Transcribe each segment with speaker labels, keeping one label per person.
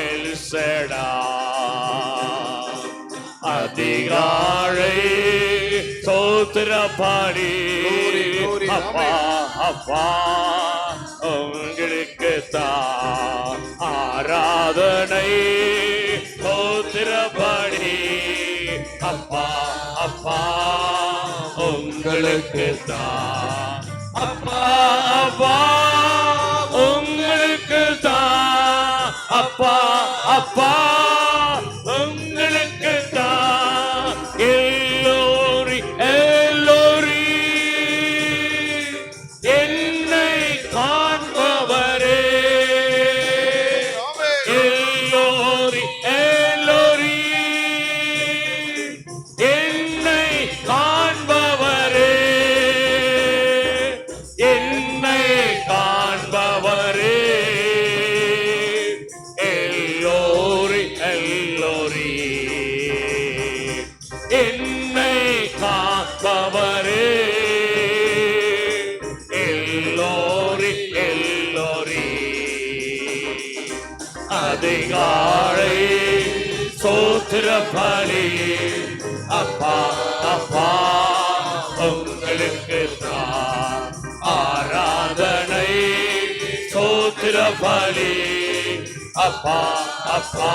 Speaker 1: எல்சடா அதிகாலை ஸ்தோத்திர பாடி அப்பா அப்பா உங்களுக்கு தான் ஆராதனை ஸ்தோத்திர பாடி அப்பா அப்பா உங்களுக்கு தான் அப்பா அப்பா உங்களுக்கு தான் அப்பா அப்பா உங்களுக்கு தான் எல்லோரி எல்லோரி என்னை காண்பவரே எல்லோரி எல்லோரி என்னை காண்பவரே என்னை காண்பவரே எல்லோரி எல்லோரி என்னை காண்பவரே எல்லோரி எல்லோரி அதிகாலை ஸ்தோத்திர பலி அப்பா அப்பா உங்களுக்கு தான் ஆராதனை ஸ்தோத்திர பலி அப்பா அப்பா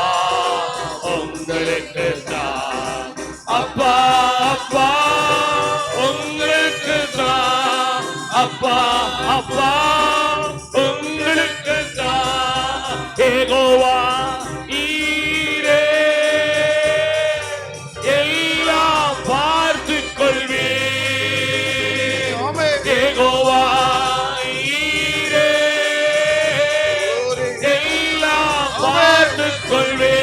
Speaker 1: உங்களுக்கு தான் அப்பா அப்பா உங்களுக்கு தான் அப்பா அப்பா உங்களுக்கு தான் யெகோவா ஈரே எல்லாம் பார்த்துக் கொள்வீர் யெகோவா ஈரே எல்லாம் பார்த்துக் கொள்வீர்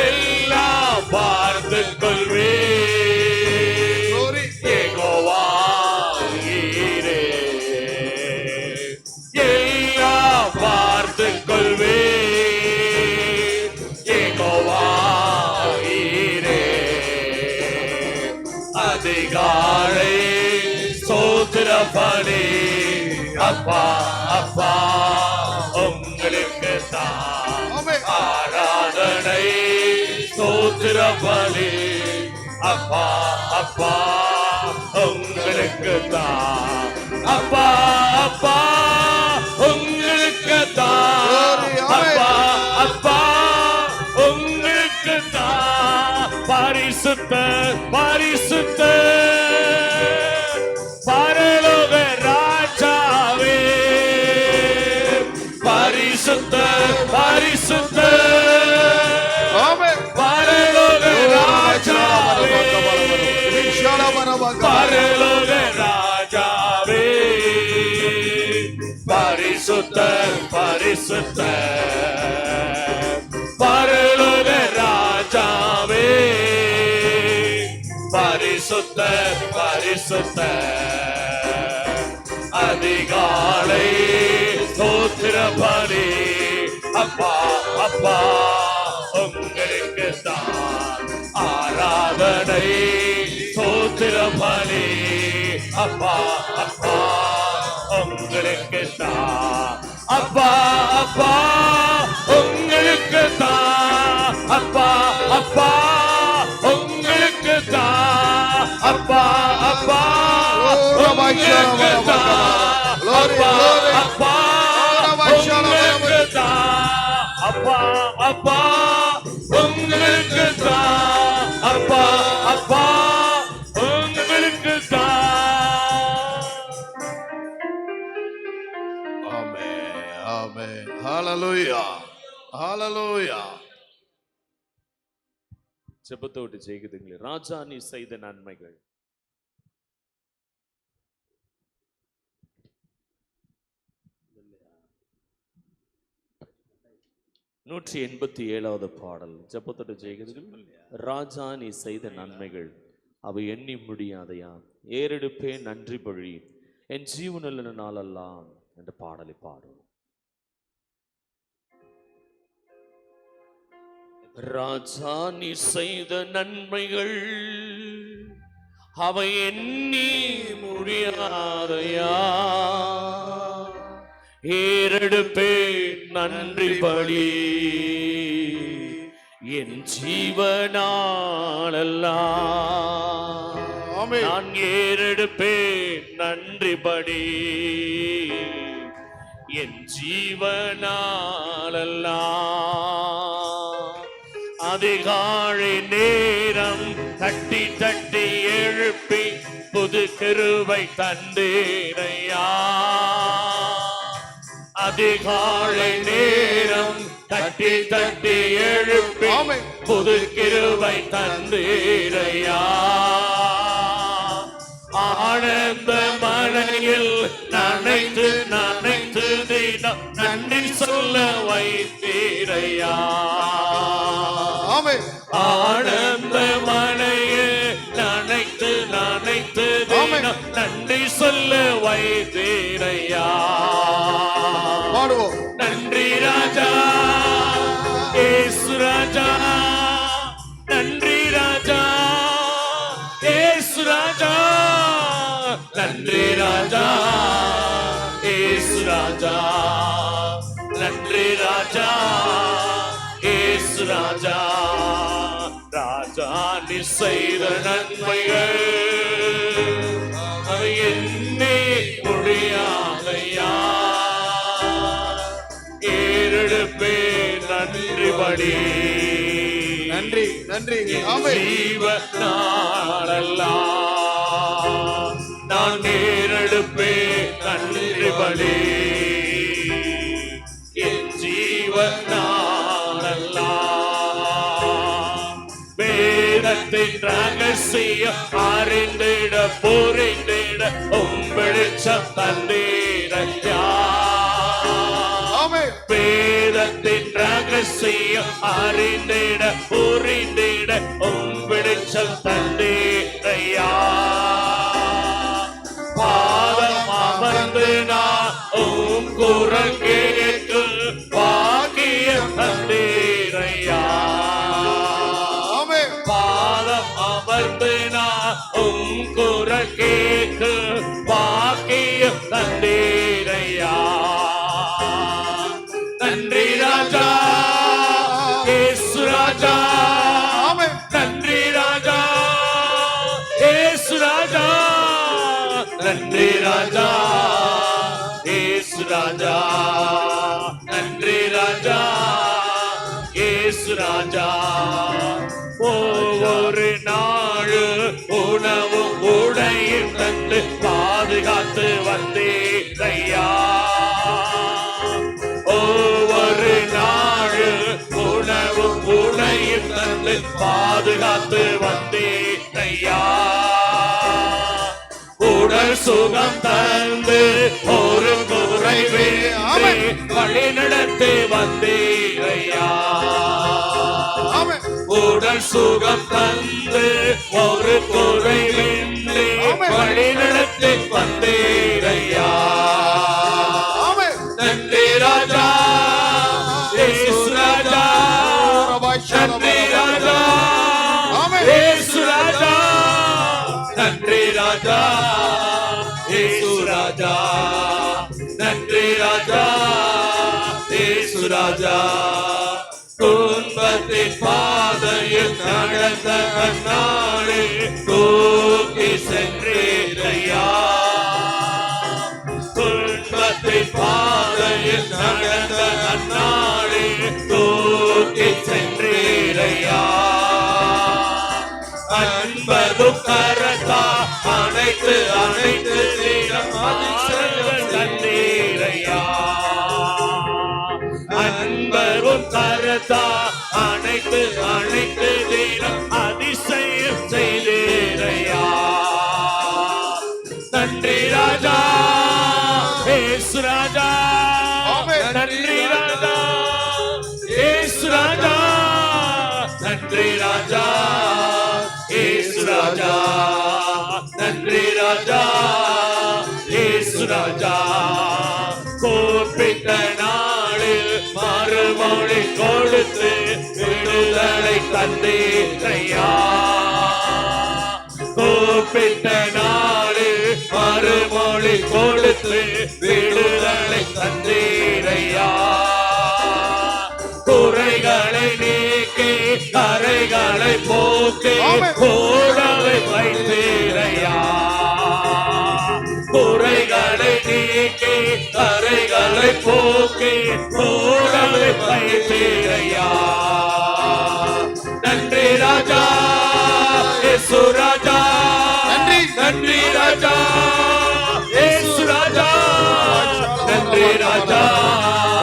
Speaker 1: எல்லாம் பார்த்துக் கொள்வீர் யெகோவா ஈரே எல்லாம் பார்த்துக் கொள்வீர் யெகோவா ஈரே அதிகாலை ஸ்தோத்திர பலி அப்பா அப்பா உங்களுக்கு தான் ஆராதனை ஸ்தோத்திர பலி அப்பா அப்பா உங்களுக்கு தான் அப்பா அப்பா உங்களுக்கு தான் அப்பா அப்பா உங்களுக்கு தான் பரிசுத்த பரிசுத்த பரலோக ராஜாவே பரிசுத்த பரிசுத்த பரலோக ராஜாவே பரலோக ராஜாவே பரிசுத்த பரிசுத்த பரலோக ராஜாவே பரிசுத்த பரிசுத்த அதிகாலை ஸ்தோத்திர பலி அப்பா அப்பா உங்களுக்கு தான் ஆராதனை ஸ்தோத்திர பலி அப்பா அப்பா உங்களுக்கு தான் அப்பா அப்பா உங்களுக்கு தான் அப்பா அப்பா உங்களுக்கு தான் அப்பா அப்பா உங்களுக்கு தான் அப்பா அப்பா உங்களுக்கு தான் அப்பா அப்பா உங்களுக்கு தான் அப்பா அப்பா உங்களுக்கு தான்.
Speaker 2: ஆமென் ஆமென் ஹalleluya ஹalleluya.
Speaker 1: ஜெபத்தோடு செய்கிறீங்களே ராஜா நீ செய்த நன்மைகள். நூற்றி 87வது பாடல் ஜெபத்தோடு செய்கிறீர்கள். ராஜா நீ செய்த நன்மைகள் அவை எண்ணி முடியாதையா, ஏறெடுப்பே நன்றி பழி என் ஜீவனுள்ள நாளெல்லாம் என்ற பாடலை பாடும். ராஜா நீ செய்த நன்மைகள் அவை எண்ணி முடியாதையா, ஏறெடுப்பேன் நன்றி பலி என் ஜீவனாலெல்லாம்.
Speaker 2: ஆமென்.
Speaker 1: நான் ஏறெடுப்பேன் நன்றி பலி என் ஜீவனாலெல்லாம். அதிகாலை நேரம் தட்டி தட்டி எழுப்பி புது கிருபை தந்தீரையா. அதிகாலை நேரம் தட்டி தட்டி எழுப்பி
Speaker 2: ஆமென்.
Speaker 1: புது கிருபை தந்தீரையா. ஆனந்த மழையில் நனைத்து நனைத்து தினம் நன்றி சொல்ல வைத்தீரையா.
Speaker 2: ஆமென்.
Speaker 1: ஆனந்த மழையில் நனைத்து நனைத்து தினம் நன்றி சொல்ல வைத்தீரையா.
Speaker 2: பாடுவோம்.
Speaker 1: நன்றி ராஜா இயேசு ராஜா. நன்றி ராஜா இயேசு ராஜா. நன்றி ராஜா இயேசு ராஜா. நன்றி ராஜா இயேசு ராஜா. ராஜா நீ செய்த நன்மைகள் அவை எண்ணி முடியாதையா. ஏறெடுப்பே நன்றி பலி.
Speaker 2: நன்றி நன்றி. ஆமென்.
Speaker 1: ஜீவனாலெல்லாம் நான் ஏறெடுப்பே நன்றி பலி என் ஜீவனாலெல்லாம். வேதத்தின் ரகசியம் அறிந்திட புரிந்திட வெளிச்சம் தந்தீரையா. வேதத்தின் ரகசியம் அறிந்திட புரிந்திட வெளிச்சம் தந்தீரையா. பாதம் அமர்ந்து நான் குரல் கேட்டு பாக்கியம் தந்தீரையா. பாதம் அமர்ந்து நான் குரல் கேட்டு பாக்கியம் தந்தீரையா. நன்றி ராஜா இயேசு ராஜா. நன்றி ராஜா இயேசு ராஜா. நன்றி ராஜா இயேசு ராஜா. நன்றி ராஜா இயேசு ராஜா. ஒவ்வொரு நாளு உணவும் உடையும் தந்து பாதுகாத்து வந்தீரையா. ஒவ்வொரு நாளு உணவும் உடையும் தந்து பாதுகாத்து வந்தீரையா. உடல் சுகம் தந்து ஒரு குறைவே வழி நடத்தி வந்தீரையா. உடல் சுகம் தந்து ஒரு குறைவின்றி வழி நடத்தி வந்தீரையா. நன்றி ராஜா இயேசு ராஜா. நன்றி ராஜா இயேசு ராஜா. நன்றி ராஜா இயேசு ராஜா. நன்றி ராஜா இயேசு ராஜா. துன்பத்தின் பாதையில் நடந்த நாளே தூக்கி சென்றீரையா. துன்பத்தின் பாதையில் நடந்த நாளே தூக்கி சென்றீரையா. அன்பது கரத்தா அனைத்து அனைத்து தந்தீரையா. அன்பரும் கரத்தா அனைத்து அனைத்து தினம் அதிசயம் செய்தீரையா. நன்றி ராஜா இயேசு ராஜா. நன்றி ராஜா இயேசு ராஜா. நன்றி ராஜா இயேசு ராஜா. நன்றி ராஜா இயேசு ராஜா. கூப்பிட்ட நாளில் மறுமொழி கொடுத்து விடுதலை தந்தீரையா. கூப்பிட்ட நாளில் மறு மறுமொழி கொடுத்து விடுதலை தந்தீரையா. குறைகளை நீக்கி கரைகளை போக்கி கூடவை வைத்தீரையா. குறைகளை நீக்கி கரைகளை போக்கி கூடவை வைத்தீரையா. நன்றி ராஜா இயேசு ராஜா,
Speaker 2: நன்றி
Speaker 1: நன்றி ராஜா இயேசு ராஜா, நன்றி ராஜா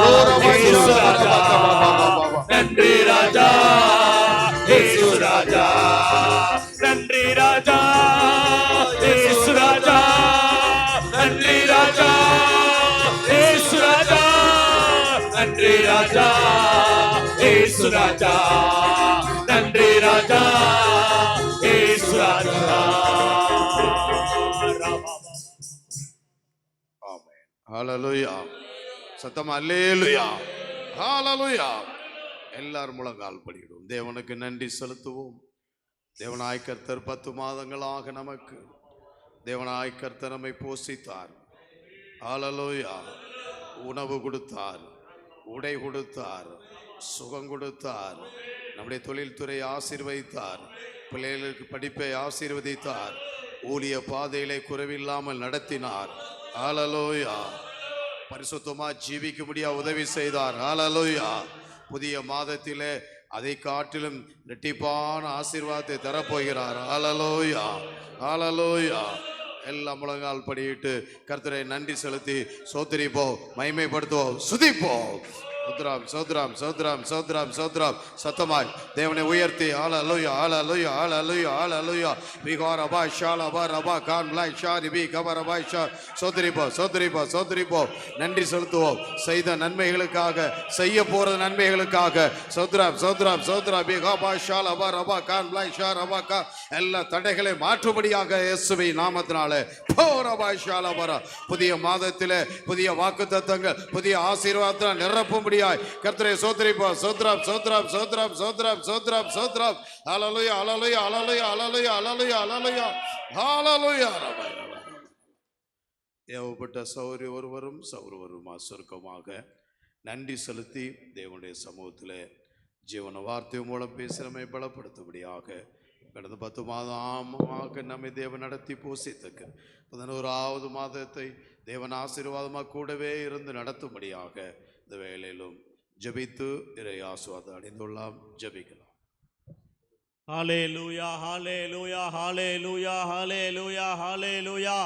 Speaker 1: இயேசு ராஜா, நன்றி ராஜா இயேசு ராஜா, நன்றி ராஜா இயேசு ராஜா, நன்றி ராஜா இயேசு ராஜா, நன்றி ராஜா இயேசு ராஜா, நன்றி ராஜா இயேசு ராஜா.
Speaker 2: ஆமென். ஹalleluya. சத்தம் அல்லேலூயா. ஹalleluya. எல்லாரும் முழங்கால் படியிடுவோம். தேவனுக்கு நன்றி செலுத்துவோம். தேவனாய் கர்த்தர் 10 மாதங்களாக நமக்கு தேவனாய் கர்த்தர் நம்மை போஷித்தார். ஹalleluya. உணவு கொடுத்தார், உடை கொடுத்தார், சுகம் கொடுத்தார், நம்முடைய தொழில்துறை ஆசீர்வதித்தார், பிள்ளைகளுக்கு படிப்பை ஆசீர்வதித்தார், ஊழிய பாதையிலே குறைவில்லாமல் நடத்தினார். ஹalleluya. பரிசுத்தமா ஜீவிக்க முடிய உதவி செய்தார். ஹalleluya. புதிய மாதத்திலே அதை காட்டிலும் இரட்டிப்பான ஆசீர்வாதத்தை தரப்போகிறார். ஹalleluya. ஹalleluya. எல்லாம் முழங்கால் படியிட்டு கர்த்தரை நன்றி செலுத்தி சோத்திரிப்போம், மகிமைப்படுத்துவோம், சுதிப்போம். சோத்ராம் சோத்ராம் சோத்ராம் சோத்ராம் சோத்ராம். சத்தமாய் தேவனை உயர்த்தி ஹalleluya ஹalleluya ஹalleluya ஹalleluya. விகாரபா ஷாலபா ரபா கான் லை ஷாரி பி கபரபா ஷா. சோத்ரிப்போம் சோத்ரிப்போம் சோத்ரிப்போம். நன்றி செலுத்துவோம் செய்த நன்மைகளுக்காக, செய்ய போற நன்மைகளுக்காக. சோத்ராம் சோத்ராம் சோத்ராம் விகாபா ஷாலபா ரபா கான் லை ஷா ரபா கா. எல்லா தடைகளை மாற்றும்படியாக இயேசுவின் நாமத்தினாலே போரபா ஷாலபா. புதிய மாதத்திலே புதிய வாக்குத்தத்தங்கள், புதிய ஆசீர்வாதத்தால் நிரப்பும்படி கர்த்தரை சோத்ரிப்போம். சோத்ராம் சோத்ராம் சோத்ராம் சோத்ராம் சோத்ராம் சோத்ராம். ஹalleluya ஹalleluya ஹalleluya ஹalleluya ஹalleluya ஹalleluya ஹalleluya. ஏவப்பட்ட சௌரி ஒருவரும் சௌரவருமா சொர்க்கமாக நன்றி செலுத்தி தேவனுடைய சமூகத்தில் ஜீவன வார்த்தை மூலம் பேசுகிறமை பலப்படுத்தும்படியாக கடந்த 10 மாதமாக நம்மை தேவன் நடத்தி போஷித்தக்கு 11வது மாதத்தை தேவன் ஆசீர்வாதமாக கூடவே இருந்து நடத்தும்படியாக இந்த வேளையிலும் ஜெபித்து இறை ஆசீர்வாதம் அடைந்துள்ளாம். ஜெபிக்கலாம்.
Speaker 3: ஹalleluya ஹalleluya ஹalleluya ஹalleluya ஹalleluya.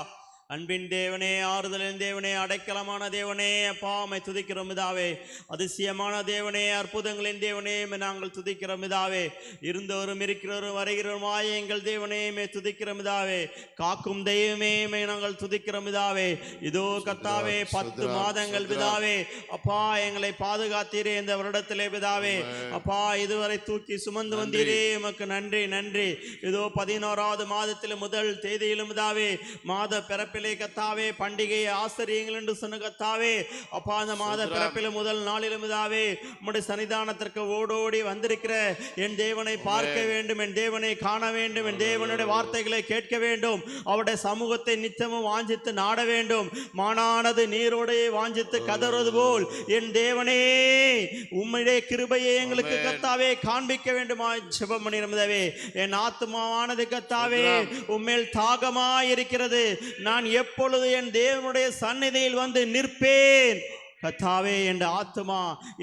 Speaker 3: அன்பின் தேவனே, ஆறுதலின் தேவனே, அடைக்கலமான தேவனே, அப்பா உம்மை துதிக்கிறோம் பிதாவே. அதிசயமான தேவனே, அற்புதங்களின் தேவனே, நாங்கள் துதிக்கிறோம் பிதாவே. இருந்தவரும் இருக்கிறவரும் வருகிறவருமாய் எங்கள் தேவனே துதிக்கிறோம் பிதாவே. காக்கும் தெய்வமே நாங்கள் துதிக்கிறோம் பிதாவே. இதோ கர்த்தாவே 10 மாதங்கள் பிதாவே அப்பா எங்களை பாதுகாத்தீரே இந்த வருடத்திலே பிதாவே. அப்பா இதுவரை தூக்கி சுமந்து வந்தீரே, உமக்கு நன்றி நன்றி. இதோ 11வது மாதத்தில் முதல் தேதியிலும் பிதாவே மாத பிறப்பில் கத்தாவே பண்டிகையை ஆசிரியங்கள் என்று சொன்ன கத்தாவே அப்பா அந்த மாத பிறப்பில் முதல் நாளிலும் இதாவே உம்முடைய சன்னிதானத்திற்கு ஓடோடி வந்திருக்கிற என் தேவனை பார்க்க வேண்டும், என் தேவனை காண வேண்டும், என் தேவனுடைய வார்த்தைகளை கேட்க வேண்டும், அவருடைய சமூகத்தை நித்தமும் வாஞ்சித்து நாட வேண்டும். மானானது நீரோடையை வாஞ்சித்து கதறுவது போல் என் தேவனே உம்முடைய கிருபையை எங்களுக்கு கத்தாவே காண்பிக்க வேண்டுமா ஜெபம் பண்ணினோம். என் ஆத்மாவானது கத்தாவே உம்மேல் தாகமாய் இருக்கிறது, நான் எப்பொழுது என் தேவனுடைய சந்நிதியில் வந்து நிற்பேன். கத்தாவே என்ற ஆத்மா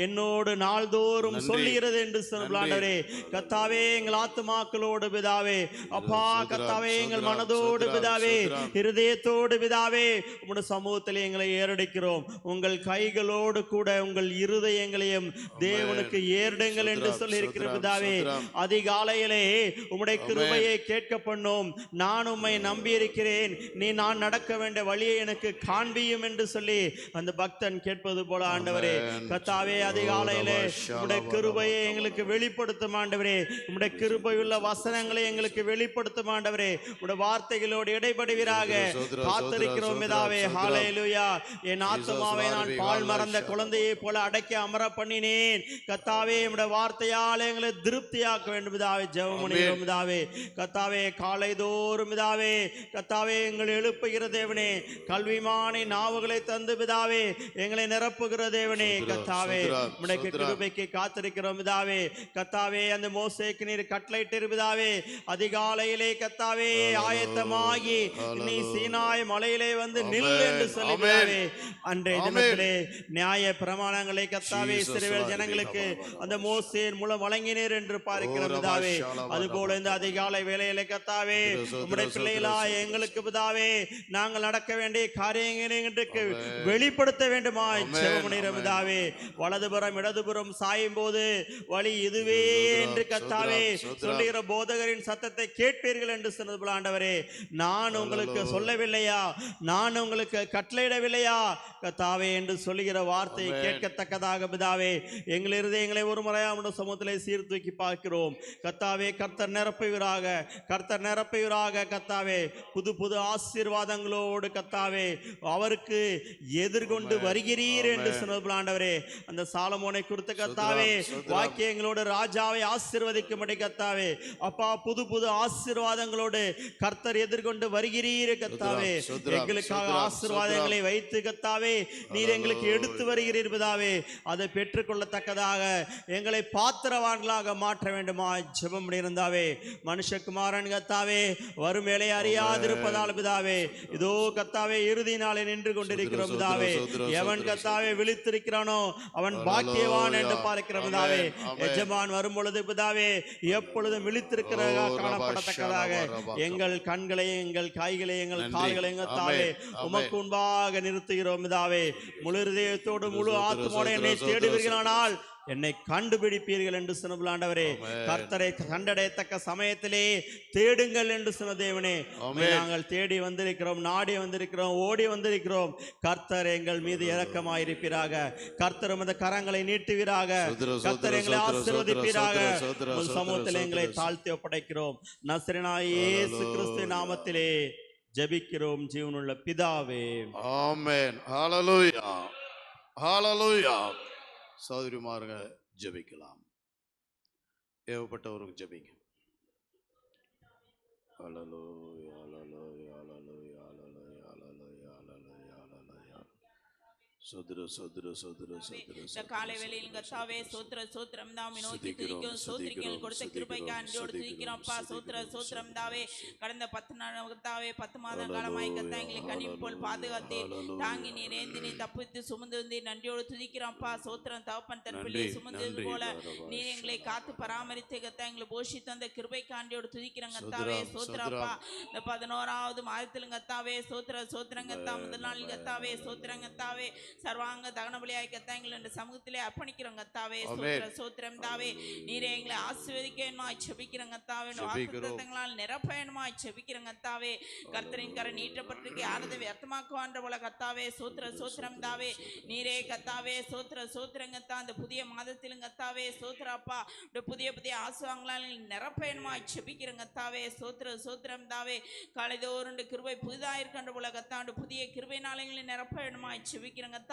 Speaker 3: என்னோடு நாள்தோறும் சொல்லுகிறது என்று சொன்னாண்டவரே. கத்தாவே எங்கள் ஆத்மாக்களோடு பிதாவே அப்பா கத்தாவே எங்கள் மனதோடு பிதாவே இருதயத்தோடு பிதாவே உம்முடைய சமூகத்தில் எங்களை ஏறெடுக்கிறோம். உங்கள் கைகளோடு கூட உங்கள் இருதயங்களையும் தேவனுக்கு ஏறிடுங்கள் என்று சொல்லி இருக்கிற பிதாவே. அதிகாலையிலே உம்முடைய கிருபையை கேட்க பண்ணோம். நான் உம்மை நம்பி இருக்கிறேன், நீ நான் நடக்க வேண்டிய வழியை எனக்கு காண்பியும் என்று சொல்லி அந்த பக்தன் கேட்ப ஜெபிப்பது போல ஆண்டவரே கத்தாவே அதிகாலையிலே உம்முடைய கிருபையை எங்களுக்கு வெளிப்படுத்தும் ஆண்டவரே, உம்முடைய கிருபையுள்ள வசனங்களை எங்களுக்கு வெளிப்படுத்தும் ஆண்டவரே, உம்முடைய வார்த்தைகளோடு இடைபடுவீராக காத்திருக்கிறோம் பிதாவே. ஹalleluya. என் ஆத்துமாவை நான் பால் மறந்த குழந்தையை போல அடக்கி அமர பண்ணினேன் கத்தாவே, உம்முடைய வார்த்தையால் எங்களை திருப்தியாக்க வேண்டும் பிதாவே. ஜெபம் பண்ணுகிறோம் பிதாவே. கத்தாவே காலை தோறும் பிதாவே கத்தாவே எங்களை எழுப்புகிற தேவனே, கல்விமானி நாவுகளை தந்து பிதாவே எங்களை நிரப்புகிற தேவனே கத்தாவே, உம்முடைய கிருபைக்கு காத்திருக்கிறோம் பிதாவே. கத்தாவே அந்த மோசேக்கு நீர் கட்டளையிட்டு பிதாவே அதிகாலையிலே கத்தாவே ஆயத்தமாகி நீ சீனாய் மலையிலே வந்து நில் என்று சொல்லி பிதாவே அன்றைய தினத்திலே நியாய பிரமாணங்களை கத்தாவே இஸ்ரவேல் ஜனங்களுக்கு அந்த மோசேயின் மூலம் வழங்கினீர் என்று பார்க்கிறோம் பிதாவே. அதுபோல இந்த அதிகாலை வேளையிலே கத்தாவே உம்முடைய பிள்ளைகளா எங்களுக்கு பிதாவே நாங்கள் நடக்க வேண்டிய காரியங்களுக்கு வெளிப்படுத்த வேண்டுமா ஜெபம் பிதாவே. வலதுபுறம் இடதுபுறம் சாயும் போது வழி இதுவே என்று கத்தாவே சொல்லுகிற போதகரின் சத்தத்தை கேட்பீர்கள் என்று சொன்னது போல ஆண்டவரே, நான் உங்களுக்கு சொல்லவில்லையா, நான் உங்களுக்கு கட்டளையிடவில்லையா கத்தாவே என்று சொல்லுகிற வார்த்தையை கேட்கத்தக்கதாக பிதாவே எங்கள் இருதயங்களை ஒரு முறையா உம்முடைய சமூகத்திலே சீர்தூக்கி பார்க்கிறோம் கத்தாவே. கர்த்தர் நிரப்புவீராக, கர்த்தர் நிரப்புவீராக கத்தாவே. புது புது ஆசீர்வாதங்களோடு கத்தாவே அவருக்கு எதிர்கொண்டு வருகிறீர் என்று சொன்னது ஆண்டவரே. அந்த சாலமோனை குறித்து கத்தாவே வாக்கியங்களோடு ராஜாவை ஆசீர்வதிக்கும்படி கத்தாவே அப்பா புது புது ஆசீர்வாதங்களோடு கர்த்தர் எதிர்கொண்டு வருகிறீர் கத்தாவே. எங்களுக்காக ஆசீர்வாதங்களை வைத்து கத்தாவே நீர் எங்களுக்கு எடுத்து வருகிறீர் பிதாவே. அதை பெற்றுக்கொள்ளத்தக்கதாக எங்களை பாத்திரவான்களாக மாற்ற வேண்டுமா ஜெபம் இருந்தாவே. மனுஷகுமாரன் கத்தாவே வரும் வேலை அறியாதிருப்பதால் பிதாவே இதோ கத்தாவே இறுதி நாளை நின்று கொண்டிருக்கிறோம் பிதாவே. எவன் கத்தாவே விழித்திருக்கிறானோ அவன் பாக்கியவான் என்று பார்க்கிற பிதாவே. எஜமான் வரும் பொழுது பிதாவே எப்பொழுதும் விழித்திருக்கிறதா காணப்படத்தக்கதாக எங்கள் கண்களை எங்கள் கைகளை எங்கள் கால்களை கத்தாவே உமக்கு முன்பாக நிறுத்துகிறோம் பிதாவே. முழு இதயத்தோடு முழு ஆத்துமோடு என்னை தேடுவீர்களானால் என்னை கண்டுபிடிப்பீர்கள் என்று சொன்ன ஆண்டவரே. கர்த்தரை கண்டடையத்தக்க சமயத்திலே தேடுங்கள் என்று சொன்ன தேவனே, நாங்கள் தேடி வந்திருக்கிறோம், நாடி வந்திருக்கிறோம், ஓடி வந்திருக்கிறோம். கர்த்தர் எங்கள் மீது இரக்கமாயிருப்பீராக, கர்த்தர் உமது கரங்களை நீட்டுவீராக, கர்த்தர் எங்களை ஆசீர்வதிப்பீராக. சமூகத்தில் எங்களை தாழ்த்தி ஒப்படைக்கிறோம். நசரேனாகிய இயேசு கிறிஸ்து நாமத்திலே ஜெபிக்கிறோம் ஜீவனுள்ள பிதாவே,
Speaker 2: ஆமென். ஹalleluya, ஹalleluya. சகோதரிமாருங்க ஜெபிக்கலாம். ஏவப்பட்டவருக்கு ஜெபிங்க. ஹalleluya, ஹalleluya, ஹalleluya, ஹalleluya, ஹalleluya, ஹalleluya, ஹalleluya. சோதர சோதர சோதர சோதர
Speaker 4: இந்த காலை வேளையில் கர்த்தாவே சோத்திரம் தாமே நோக்கி துதிக்கிறோம். சோத்திரிகள் கொடுத்த கிருபைக்கு அன்றோடு துதிக்கிறோம் அப்பா. சோத்திரம் தாவே கடந்த 10 நாள் கர்த்தாவே 10 மாத காலமாய் கர்த்தா எங்களை கனி போல் பாதுகாத்தீர், தாங்கி நீர் ஏந்தி நீ தப்பித்து சுமந்து வந்து நன்றியோடு துதிக்கிறோம் அப்பா. சோத்திரம் தகப்பன் தற்பிள்ளையை சுமந்தது போல நீர் எங்களை காத்து பராமரித்து கர்த்தா எங்களை போஷித்து அந்த கிருபைக்கு அன்றோடு துதிக்கிறோம் கர்த்தாவே. சோத்திரப்பா இந்த 11வது மாதத்திலும் கர்த்தாவே சோத்திரம் கர்த்தா முதல் நாள் கர்த்தாவே சோத்திரம் கர்த்தாவே சர்வாங்க தகன பலியாய் கர்த்தா எங்களை இந்த சமூகத்திலே அர்ப்பணிக்கிறோம் கர்த்தாவே. சோத்திரம் தாவே நீரே எங்களை ஆசீர்வதிக்கணுமாய் ஜெபிக்கிறோம் கர்த்தாவே. வாக்குத்தத்தங்களால் நிரப்பணுமாய் ஜெபிக்கிறோம் கர்த்தாவே. கர்த்தரின் கரை நீட்டப்பட்டிருக்கு யாரதை வியர்த்தமாக்குவான்ற போல கர்த்தாவே. சோத்திரம் தாவே நீரே கர்த்தாவே சோத்திரம் கர்த்தா அந்த புதிய மாதத்திலும் கர்த்தாவே சோத்திரப்பா புதிய புதிய ஆசீர்வாதங்களால் நிரப்பணுமாய் ஜெபிக்கிறோம் கர்த்தாவே. சோத்திரம் தாவே காலைதோறும் கிருபை புதிதாக இருக்கின்ற போல கர்த்தா புதிய கிருபை நாளங்களை நிரப்பணுமாய் ஜெபிக்கிறோம் கர்த்தாவே.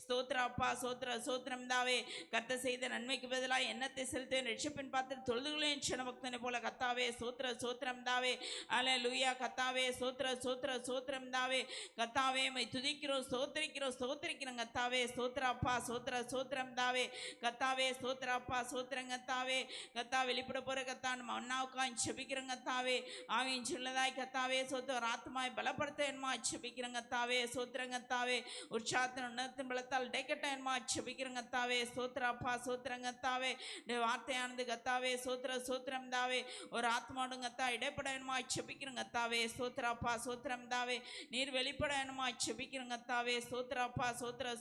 Speaker 4: ஸ்தோத்திரப்பா சோத்திரம் தாவே கர்த்தர் செய்த நன்மைக்கு பதிலாக எண்ணத்தை செலுத்த ரட்சிப்பின் பார்த்து தொழுதுகளையும் பக்தனை போல கர்த்தாவே. சோத்திரம் தாவே அல்லேலூயா கர்த்தாவே. சோத்திரம் தாவே கர்த்தாவே மை துதிக்கிறோம் ஸ்தோத்திரிக்கிறோம் கர்த்தாவே. ஸ்தோத்திரப்பா சோத்திரம் தாவே கர்த்தாவே. ஸ்தோத்திரப்பா சோத்திரம் கர்த்தாவே. கர்த்தா வெளிப்பட போற கர்த்தா நம்ம அண்ணாவுக்காய் ஜெபிக்கிறோம் கர்த்தாவே. ஆவியின் சொல்லதாய் கர்த்தாவே சோத்திர ஆத்மாய் பலப்படுத்த என்னமா ஜெபிக்கிறோம் கர்த்தாவே. சோத்திரம் கர்த்தாவே உற்சாகத்தின் உன்னத்தின் பலத்தால் டேக்கட்ட என்னமா ஜெபிக்கிறோம் கர்த்தாவே. சோத்திரம் கர்த்தாவே வார்த்தையானது கர்த்தாவே சோத்திரம் தாவே ஒரு ஆத்மாடும் கர்த்தா இடைப்பட என்னமா ஜெபிக்கிறோம் கர்த்தாவே. சோத்திரம் தாவே நீர் வெளிப்பட என்னமா ஜெபிக்கிறோம் கர்த்தாவே.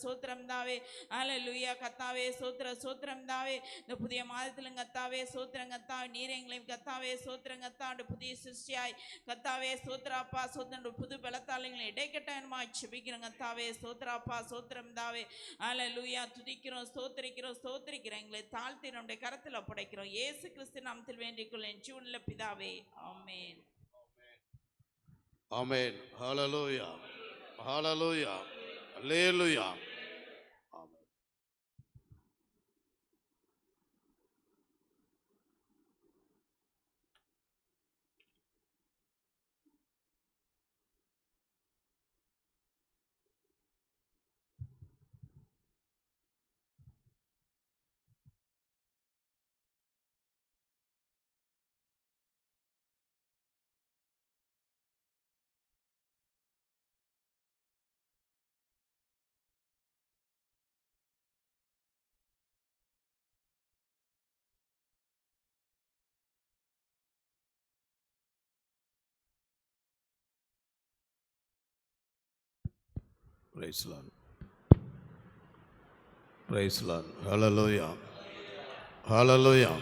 Speaker 4: சோத்திரம் தாவே அல்லேலூயா கர்த்தாவே. சோத்திரம் தாவே இந்த புதிய மாதத்திலும் கர்த்தாவே சோத்திரம் கர்த்தாவே நீர் எங்களையும் கர்த்தாவே சோத்திரம் கர்த்தாண்டு புதிய சிருஷ்டியாய் கர்த்தாவே. சோத்திரம் புது பலத்தால் எங்களை இடைக்கட்ட என்னமா ஜெபிக்கிறோம் கர்த்தாவே. சோத்திரம் தாவே. அல்லேலூயா. துதிக்கிறோம், ஸ்தோத்திரிக்கிறோம், ஸ்தோத்திரிக்கிறோம். எங்களை தாழ்த்தி நம்முடைய கரத்தில் ஒப்படைக்கிறோம். இயேசு கிறிஸ்து நாமத்தில் வேண்டிக் கொள்ளும் ஜீவனுள்ள பிதாவே, ஆமென்.
Speaker 2: ஆமென். ஹalleluya. ஹalleluya. அல்லேலூயா. ஆமென். Praise the Lord. Praise the Lord. Hallelujah. Hallelujah.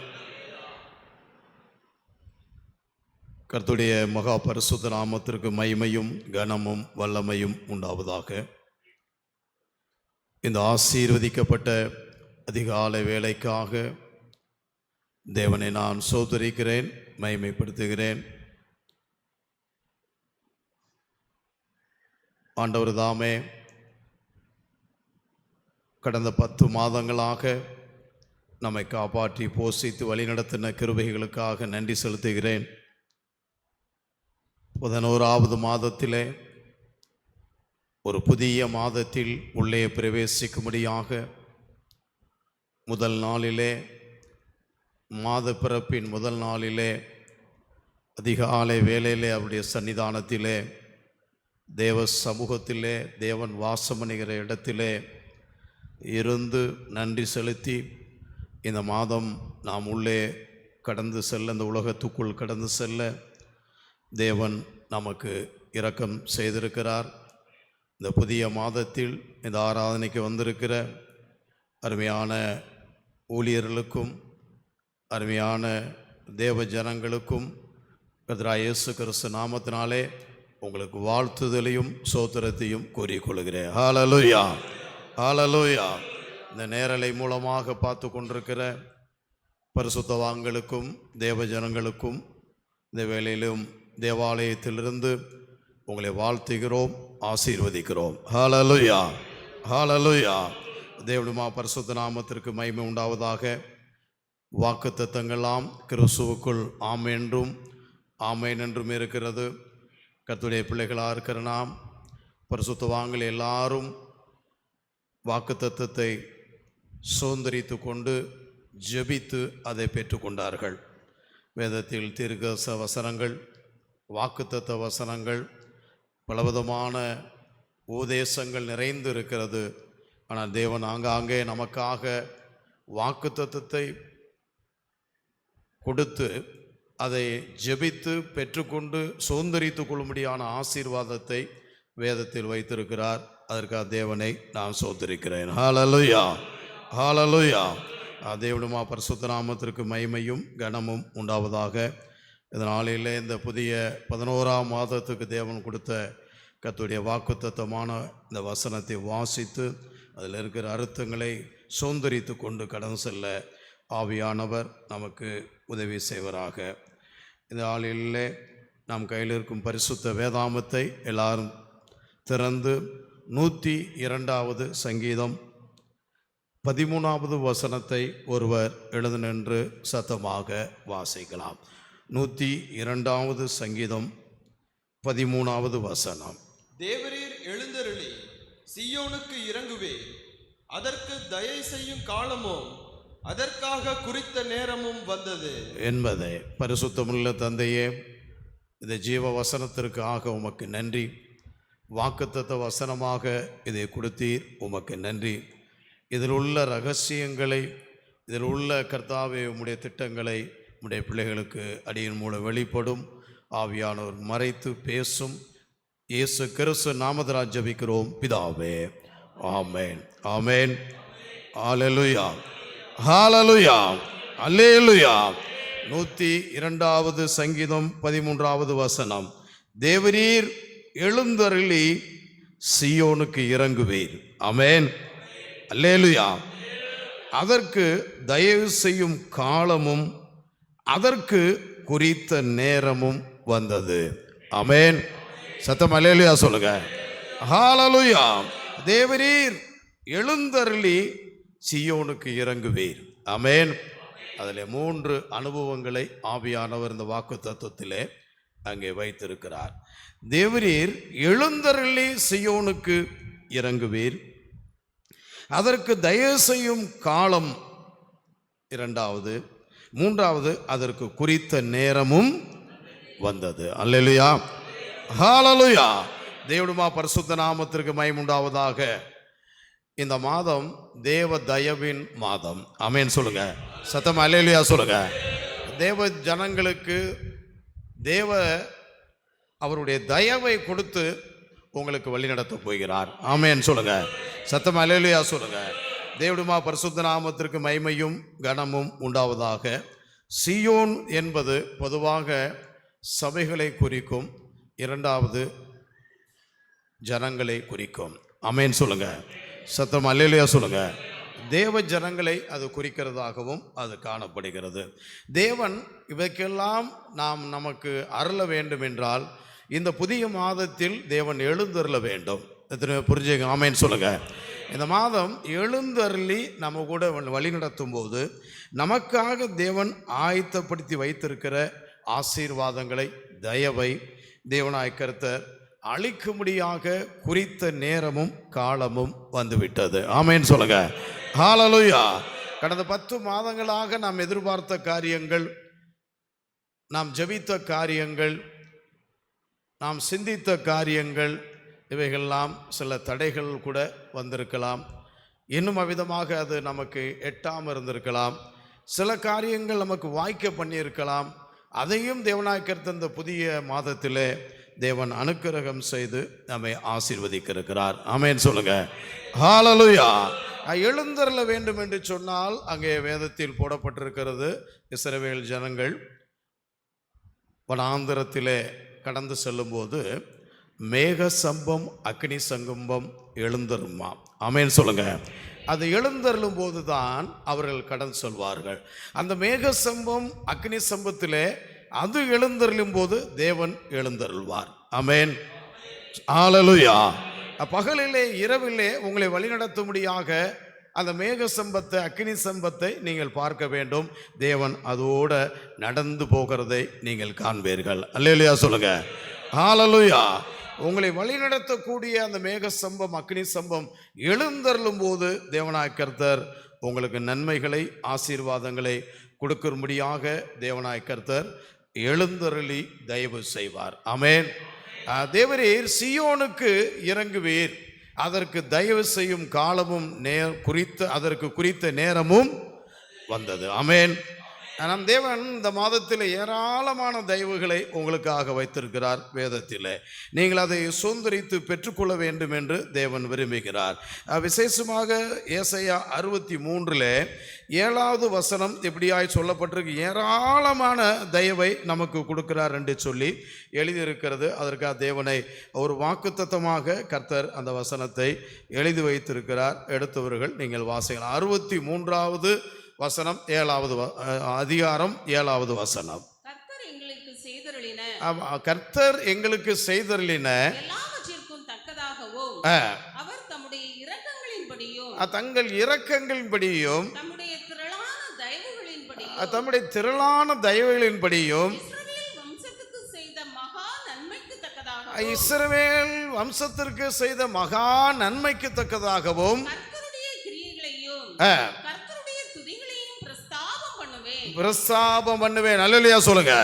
Speaker 2: கர்த்தருடைய மகா பரிசுத்த நாமத்திற்கு மகிமையும் கனமும் வல்லமையும் உண்டாவதாக. இந்த ஆசீர்வதிக்கப்பட்ட அதிகாலை வேளைக்காக தேவனை நான் ஸ்தோத்திரிக்கிறேன், மகிமைப்படுத்துகிறேன். ஆண்டவர் தாமே கடந்த 10 மாதங்களாக நம்மை காப்பாற்றி போஷித்து வழிநடத்தின கிருபைகளுக்காக நன்றி செலுத்துகிறேன். 11வது மாதத்திலே ஒரு புதிய மாதத்தில் உள்ளே பிரவேசிக்கும்படியாக முதல் நாளிலே, மாத பிறப்பின் முதல் நாளிலே அதிகாலை வேளையிலே அவருடைய சன்னிதானத்திலே, தேவ சமூகத்திலே, தேவன் வாசமணிகிற இடத்திலே இருந்து நன்றி செலுத்தி இந்த மாதம் நாம் உள்ளே கடந்து செல்ல, இந்த உலகத்துக்குள் கடந்து செல்ல தேவன் நமக்கு இரக்கம் செய்திருக்கிறார். இந்த புதிய மாதத்தில் இந்த ஆராதனைக்கு வந்திருக்கிற அருமையான ஊழியர்களுக்கும் அருமையான தேவ ஜனங்களுக்கும் கர்த்தராகிய இயேசு கிறிஸ்து நாமத்தினாலே உங்களுக்கு வாழ்த்துதலையும் ஸ்தோத்திரத்தையும் கூறிக்கொள்கிறேன். ஹல்லேலூயா. ஹல்லேலூயா. இந்த நேரலை மூலமாக பார்த்து கொண்டிருக்கிற பரிசுத்தவான்களுக்கும் தேவ ஜனங்களுக்கும் இந்த வேளையிலும் தேவாலயத்திலிருந்து உங்களை வாழ்த்துகிறோம், ஆசீர்வதிக்கிறோம். ஹல்லேலூயா. ஹல்லேலூயா. தேவனுடைய பரிசுத்த நாமத்திற்கு மகிமை உண்டாவதாக. வாக்குத்தத்தங்களாம் கிறிஸ்துவுக்குள் ஆமென் என்றும் ஆமென் என்றும் இருக்கிறது. கர்த்தருடைய பிள்ளைகளாக இருக்கிற நாம் பரிசுத்தவான்கள் எல்லாரும் வாக்குத்தத்தத்தை சுதந்திரித்து கொண்டு ஜெபித்து அதை பெற்றுக்கொண்டார்கள். வேதத்தில் தீர்க்க வசனங்கள், வாக்குத்தத்த வசனங்கள், பலவிதமான உபதேசங்கள் நிறைந்து இருக்கிறது. ஆனால் தேவன் ஆங்காங்கே நமக்காக வாக்குத்தத்தத்தை கொடுத்து அதை ஜெபித்து பெற்றுக்கொண்டு சுதந்திரித்து கொள்ளும்படியான ஆசீர்வாதத்தை வேதத்தில் வைத்திருக்கிறார். அதற்காக தேவனை நான் ஸ்தோத்திரிக்கிறேன். ஹல்லேலூயா. ஹல்லேலூயா. தேவனுடைய பரிசுத்த நாமத்திற்கு மகிமையும் கனமும் உண்டாவதாக. இந்த நாளிலே இந்த புதிய 11ஆம் மாதத்துக்கு தேவன் கொடுத்த கர்த்தருடைய வாக்குத்தத்தமான இந்த வசனத்தை வாசித்து அதில் இருக்கிற அர்த்தங்களை சுதந்திரித்து கொண்டு கடந்து செல்ல ஆவியானவர் நமக்கு உதவி செய்வராக. இந்த நாளிலே நாம் கையில் இருக்கும் பரிசுத்த வேதாமத்தை எல்லாரும் திறந்து 102வது சங்கீதம் 13வது வசனத்தை ஒருவர் எழுந்து நின்று சத்தமாக வாசிக்கலாம். 102வது சங்கீதம் 13வது வசனம்.
Speaker 5: தேவரீர் எழுந்தருளி சீயோனுக்கு இறங்குவேன், அதற்கு தயை செய்யும் காலமும் அதற்காக குறித்த நேரமும் வந்தது
Speaker 2: என்பதை. பரிசுத்தமுள்ள தந்தையே, இந்த ஜீவ வசனத்திற்காக உமக்கு நன்றி. வாக்குத்தத்த வசனமாக இதை கொடுத்தீர், உமக்கு நன்றி. இதில் உள்ள ரகசியங்களை, இதில் உள்ள கர்த்தாவே உம்முடைய திட்டங்களை உம்முடைய பிள்ளைகளுக்கு அடியின் மூலம் வெளிப்படும். ஆவியானவர் மறைத்து பேசும். இயேசு கிறிஸ்து நாமத்தினால் ஜெபிக்கிறோம் பிதாவே, ஆமென். ஆமென். ஹல்லேலூயா. ஹல்லேலூயா. அல்லேலூயா. 102வது சங்கீதம் 13வது வசனம். தேவரீர் எழுந்தருளி சீயோனுக்கு இறங்குவீர். ஆமென். அல்லேலூயா. அதற்கு தயவு செய்யும் காலமும் அதற்கு குறித்த நேரமும் வந்தது. ஆமென். சத்தம் அல்லேலூயா சொல்லுங்க. ஹalleluya. தேவரீர் எழுந்தருளி சீயோனுக்கு இறங்குவீர். ஆமென். அதில் 3 அனுபவங்களை ஆவியானவர் இந்த வாக்கு தத்துவத்திலே அங்கே வைத்திருக்கிறார். தேவரீர் எழுந்தருளி சீயோனுக்கு இறங்குவீர், அதற்கு தயவு செய்யும் காலம் 2வது, 3வது அதற்கு குறித்த நேரமும் வந்தது. அல்லேலூயா. ஹalleluya. தேவனுமா பரிசுத்த நாமத்திற்கு மகிமை உண்டாவதாக. இந்த மாதம் தேவ தயவின் மாதம். ஆமென் சொல்லுங்க. சத்தம் அல்லேலூயா சொல்லுங்க. தேவ ஜனங்களுக்கு தேவ அவருடைய தயவை கொடுத்து உங்களுக்கு வழிநடத்த போகிறார். ஆமென் சொல்லுங்க. சத்தம் அல்லேலூயா சொல்லுங்க. தேவனுமா பரிசுத்த நாமத்திற்கு மகிமையும் கனமும் உண்டாவதாக. சீயோன் என்பது பொதுவாக சபைகளை குறிக்கும், 2வது ஜனங்களை குறிக்கும். ஆமென் சொல்லுங்க. சத்தம் அல்லேலூயா சொல்லுங்க. தேவ ஜனங்களை அது குறிக்கிறதாகவும் அது காணப்படுகிறது. தேவன் இவைக்கெல்லாம் நாம் நமக்கு அருள வேண்டும் என்றால் இந்த புதிய மாதத்தில் தேவன் எழுந்தருள வேண்டும். எத்தனை புரிஞ்சுங்க? ஆமென் சொல்லுங்க. இந்த மாதம் எழுந்தருளி நம்ம கூட வழி நடத்தும் போது நமக்காக தேவன் ஆயத்தப்படுத்தி வைத்திருக்கிற ஆசீர்வாதங்களை, தயவை தேவனாய் கர்த்தர் அளிக்கும்படியாக குறித்த நேரமும் காலமும் வந்துவிட்டது. ஆமென் சொல்லுங்க. ஹalleluya. கடந்த 10 மாதங்களாக நாம் எதிர்பார்த்த காரியங்கள், நாம் ஜெபித்த காரியங்கள், நாம் சிந்தித்த காரியங்கள், இவைகள்லாம் சில தடைகள் கூட வந்திருக்கலாம். இன்னும் அவ்விதமாக அது நமக்கு எட்டாமல் இருந்திருக்கலாம். சில காரியங்கள் நமக்கு வாய்க்க பண்ணியிருக்கலாம். அதையும் தேவனாய்க்கர்த்த இந்த புதிய மாதத்திலே தேவன் அனுக்கிரகம் செய்து நம்மை ஆசீர்வதிக்க இருக்கிறார். ஆமென் சொல்லுங்க. ஹalleluya. எழுந்தருள வேண்டும் என்று சொன்னால் அங்கே வேதத்தில் போடப்பட்டிருக்கிறது, இஸ்ரவேல் ஜனங்கள் வனாந்திரத்திலே கடந்து செல்லும்போது மேக சம்பம் அக்னி சங்கம்பம் எழுந்தருமா. ஆமென் சொல்லுங்க. அது எழுந்தருளும் போது தான் அவர்கள் கடந்து செல்வார்கள். அந்த மேக சம்பம் அக்னி சம்பத்திலே அது எழுந்தருளும் போது தேவன் எழுந்தருள்வார். ஆமென். ஹalleluya. பகலிலே இரவிலே உங்களை வழிநடத்தும்படியாக அந்த மேக சம்பத்தை, அக்னி சம்பத்தை நீங்கள் பார்க்க வேண்டும். தேவன் அதோட நடந்து போகிறதை நீங்கள் காண்பீர்கள். அல்லேலூயா சொல்லுங்க. ஹalleluya. உங்களை வழிநடத்தக்கூடிய அந்த மேக சம்பம், அக்னி சம்பம் எழுந்தருளும் போது தேவனாய் கர்த்தர் உங்களுக்கு நன்மைகளை, ஆசீர்வாதங்களை கொடுக்கும்படியாக தேவனாய் கர்த்தர் எழுந்தருளி தயவு செய்வார். ஆமென். தேவரீர் சீயோனுக்கு இறங்குவீர், அதற்கு தயவு செய்யும் காலமும் அதற்கு குறித்த நேரமும் வந்தது. ஆமென். நம் தேவன் இந்த மாதத்தில் ஏராளமான தயவுகளை உங்களுக்காக வைத்திருக்கிறார். வேதத்தில் நீங்கள் அதை சுதந்திரித்து பெற்றுக்கொள்ள வேண்டும் என்று தேவன் விரும்புகிறார். விசேஷமாக ஏசாயா 63 7வது வசனம் எப்படியாய் சொல்லப்பட்டிருக்கு, ஏராளமான தயவை நமக்கு கொடுக்கிறார் என்று சொல்லி எழுதியிருக்கிறது. அதற்காக தேவனை ஒரு வாக்குத்தத்தமாக கர்த்தர் அந்த வசனத்தை எழுதி வைத்திருக்கிறார். எடுத்தவர்கள் நீங்கள் வாசிக்கலாம். 63வது வசனம், 7வது அதிகாரம் 7வது வசனம்.
Speaker 6: கர்த்தர் எங்களுக்கு செய்தருளின எல்லாவற்றிற்கும் தக்கதாகவும் அவர் தம்முடைய இரக்கங்களின்படியும்
Speaker 2: தங்கள் இரக்கங்களின்படியும்
Speaker 6: தம்முடைய
Speaker 2: திரளான தயவுகளின்படியும் இஸ்ரவேல் வம்சத்திற்கு செய்த மகா நன்மைக்கு தக்கதாகவும் பிரஸ்தாபம் பண்ணுவேன். அல்லேலூயா சொல்லுங்க.